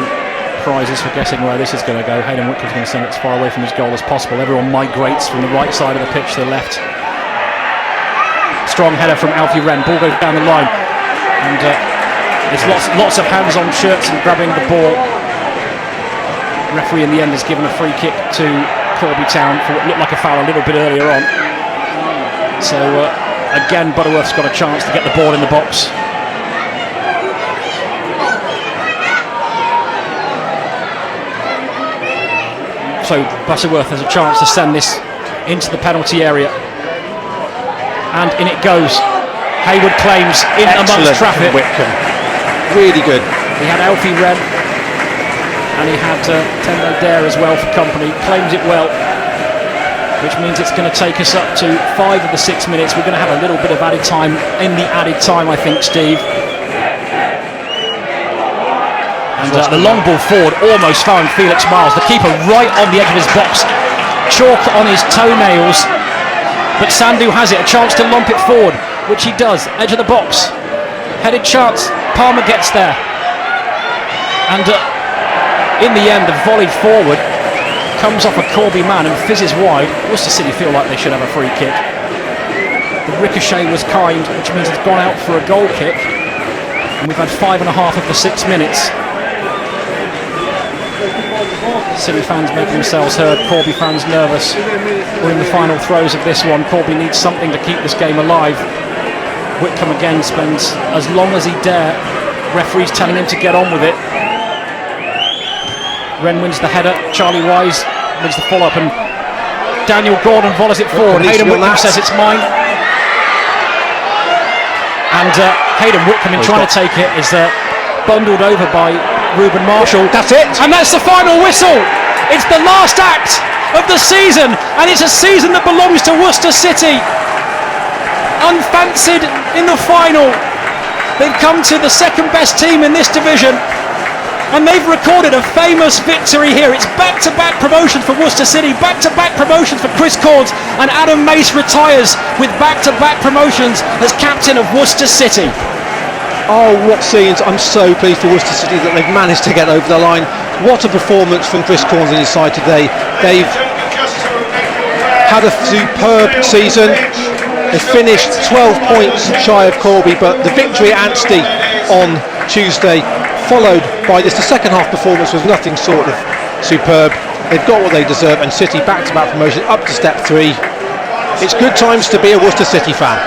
prizes for guessing where this is going to go. Hayden Whitcomb's going to send it as far away from his goal as possible. Everyone migrates from the right side of the pitch to the left. Strong header from Alfie Wren. Ball goes down the line, and there's lots of hands on shirts and grabbing the ball. Referee in the end has given a free kick to Corby Town for what looked like a foul a little bit earlier on. So again, Butterworth's got a chance to get the ball in the box. So Butterworth has a chance to send this into the penalty area, and in it goes. Hayward claims in amongst traffic. Whitcomb, really good. He had Alfie Wren, and he had Tendo Dare as well for company. Claims it well, which means it's going to take us up to 5 of the 6 minutes. We're going to have a little bit of added time in the added time, I think, Steve. And the long ball forward almost found Felix Miles, the keeper right on the edge of his box. Chalk on his toenails, but Sandhu has it, a chance to lump it forward, which he does. Edge of the box, headed chance. Palmer gets there, and in the end, the volley forward comes off a Corby man and fizzes wide. Worcester City feel like they should have a free kick. The ricochet was kind, which means it's gone out for a goal kick, and we've had 5.5 of the 6 minutes. City fans making themselves heard, Corby fans nervous. We're in the final throes of this one. Corby needs something to keep this game alive. Whitcomb again spends as long as he dare. Referee's telling him to get on with it. Wren wins the header, Charlie Wise wins the follow-up, and Daniel Gordon volleys it forward. Hayden Whitcomb says it's mine. And Hayden Whitcomb, in trying to take it, is bundled over by Ruben Marshall. That's it! And that's the final whistle! It's the last act of the season, and it's a season that belongs to Worcester City. Unfancied in the final, they've come to the second best team in this division, and they've recorded a famous victory here. It's back-to-back promotions for Worcester City, back-to-back promotions for Chris Cords, and Adam Mace retires with back-to-back promotions as captain of Worcester City. Oh, what scenes. I'm so pleased for Worcester City that they've managed to get over the line. What a performance from Chris Corns and his side today. They've had a superb season. They finished 12 points shy of Corby, but the victory at Anstey on Tuesday, followed by this, the second half performance was nothing short of superb. They've got what they deserve, and City back-to-back promotion up to step 3. It's good times to be a Worcester City fan.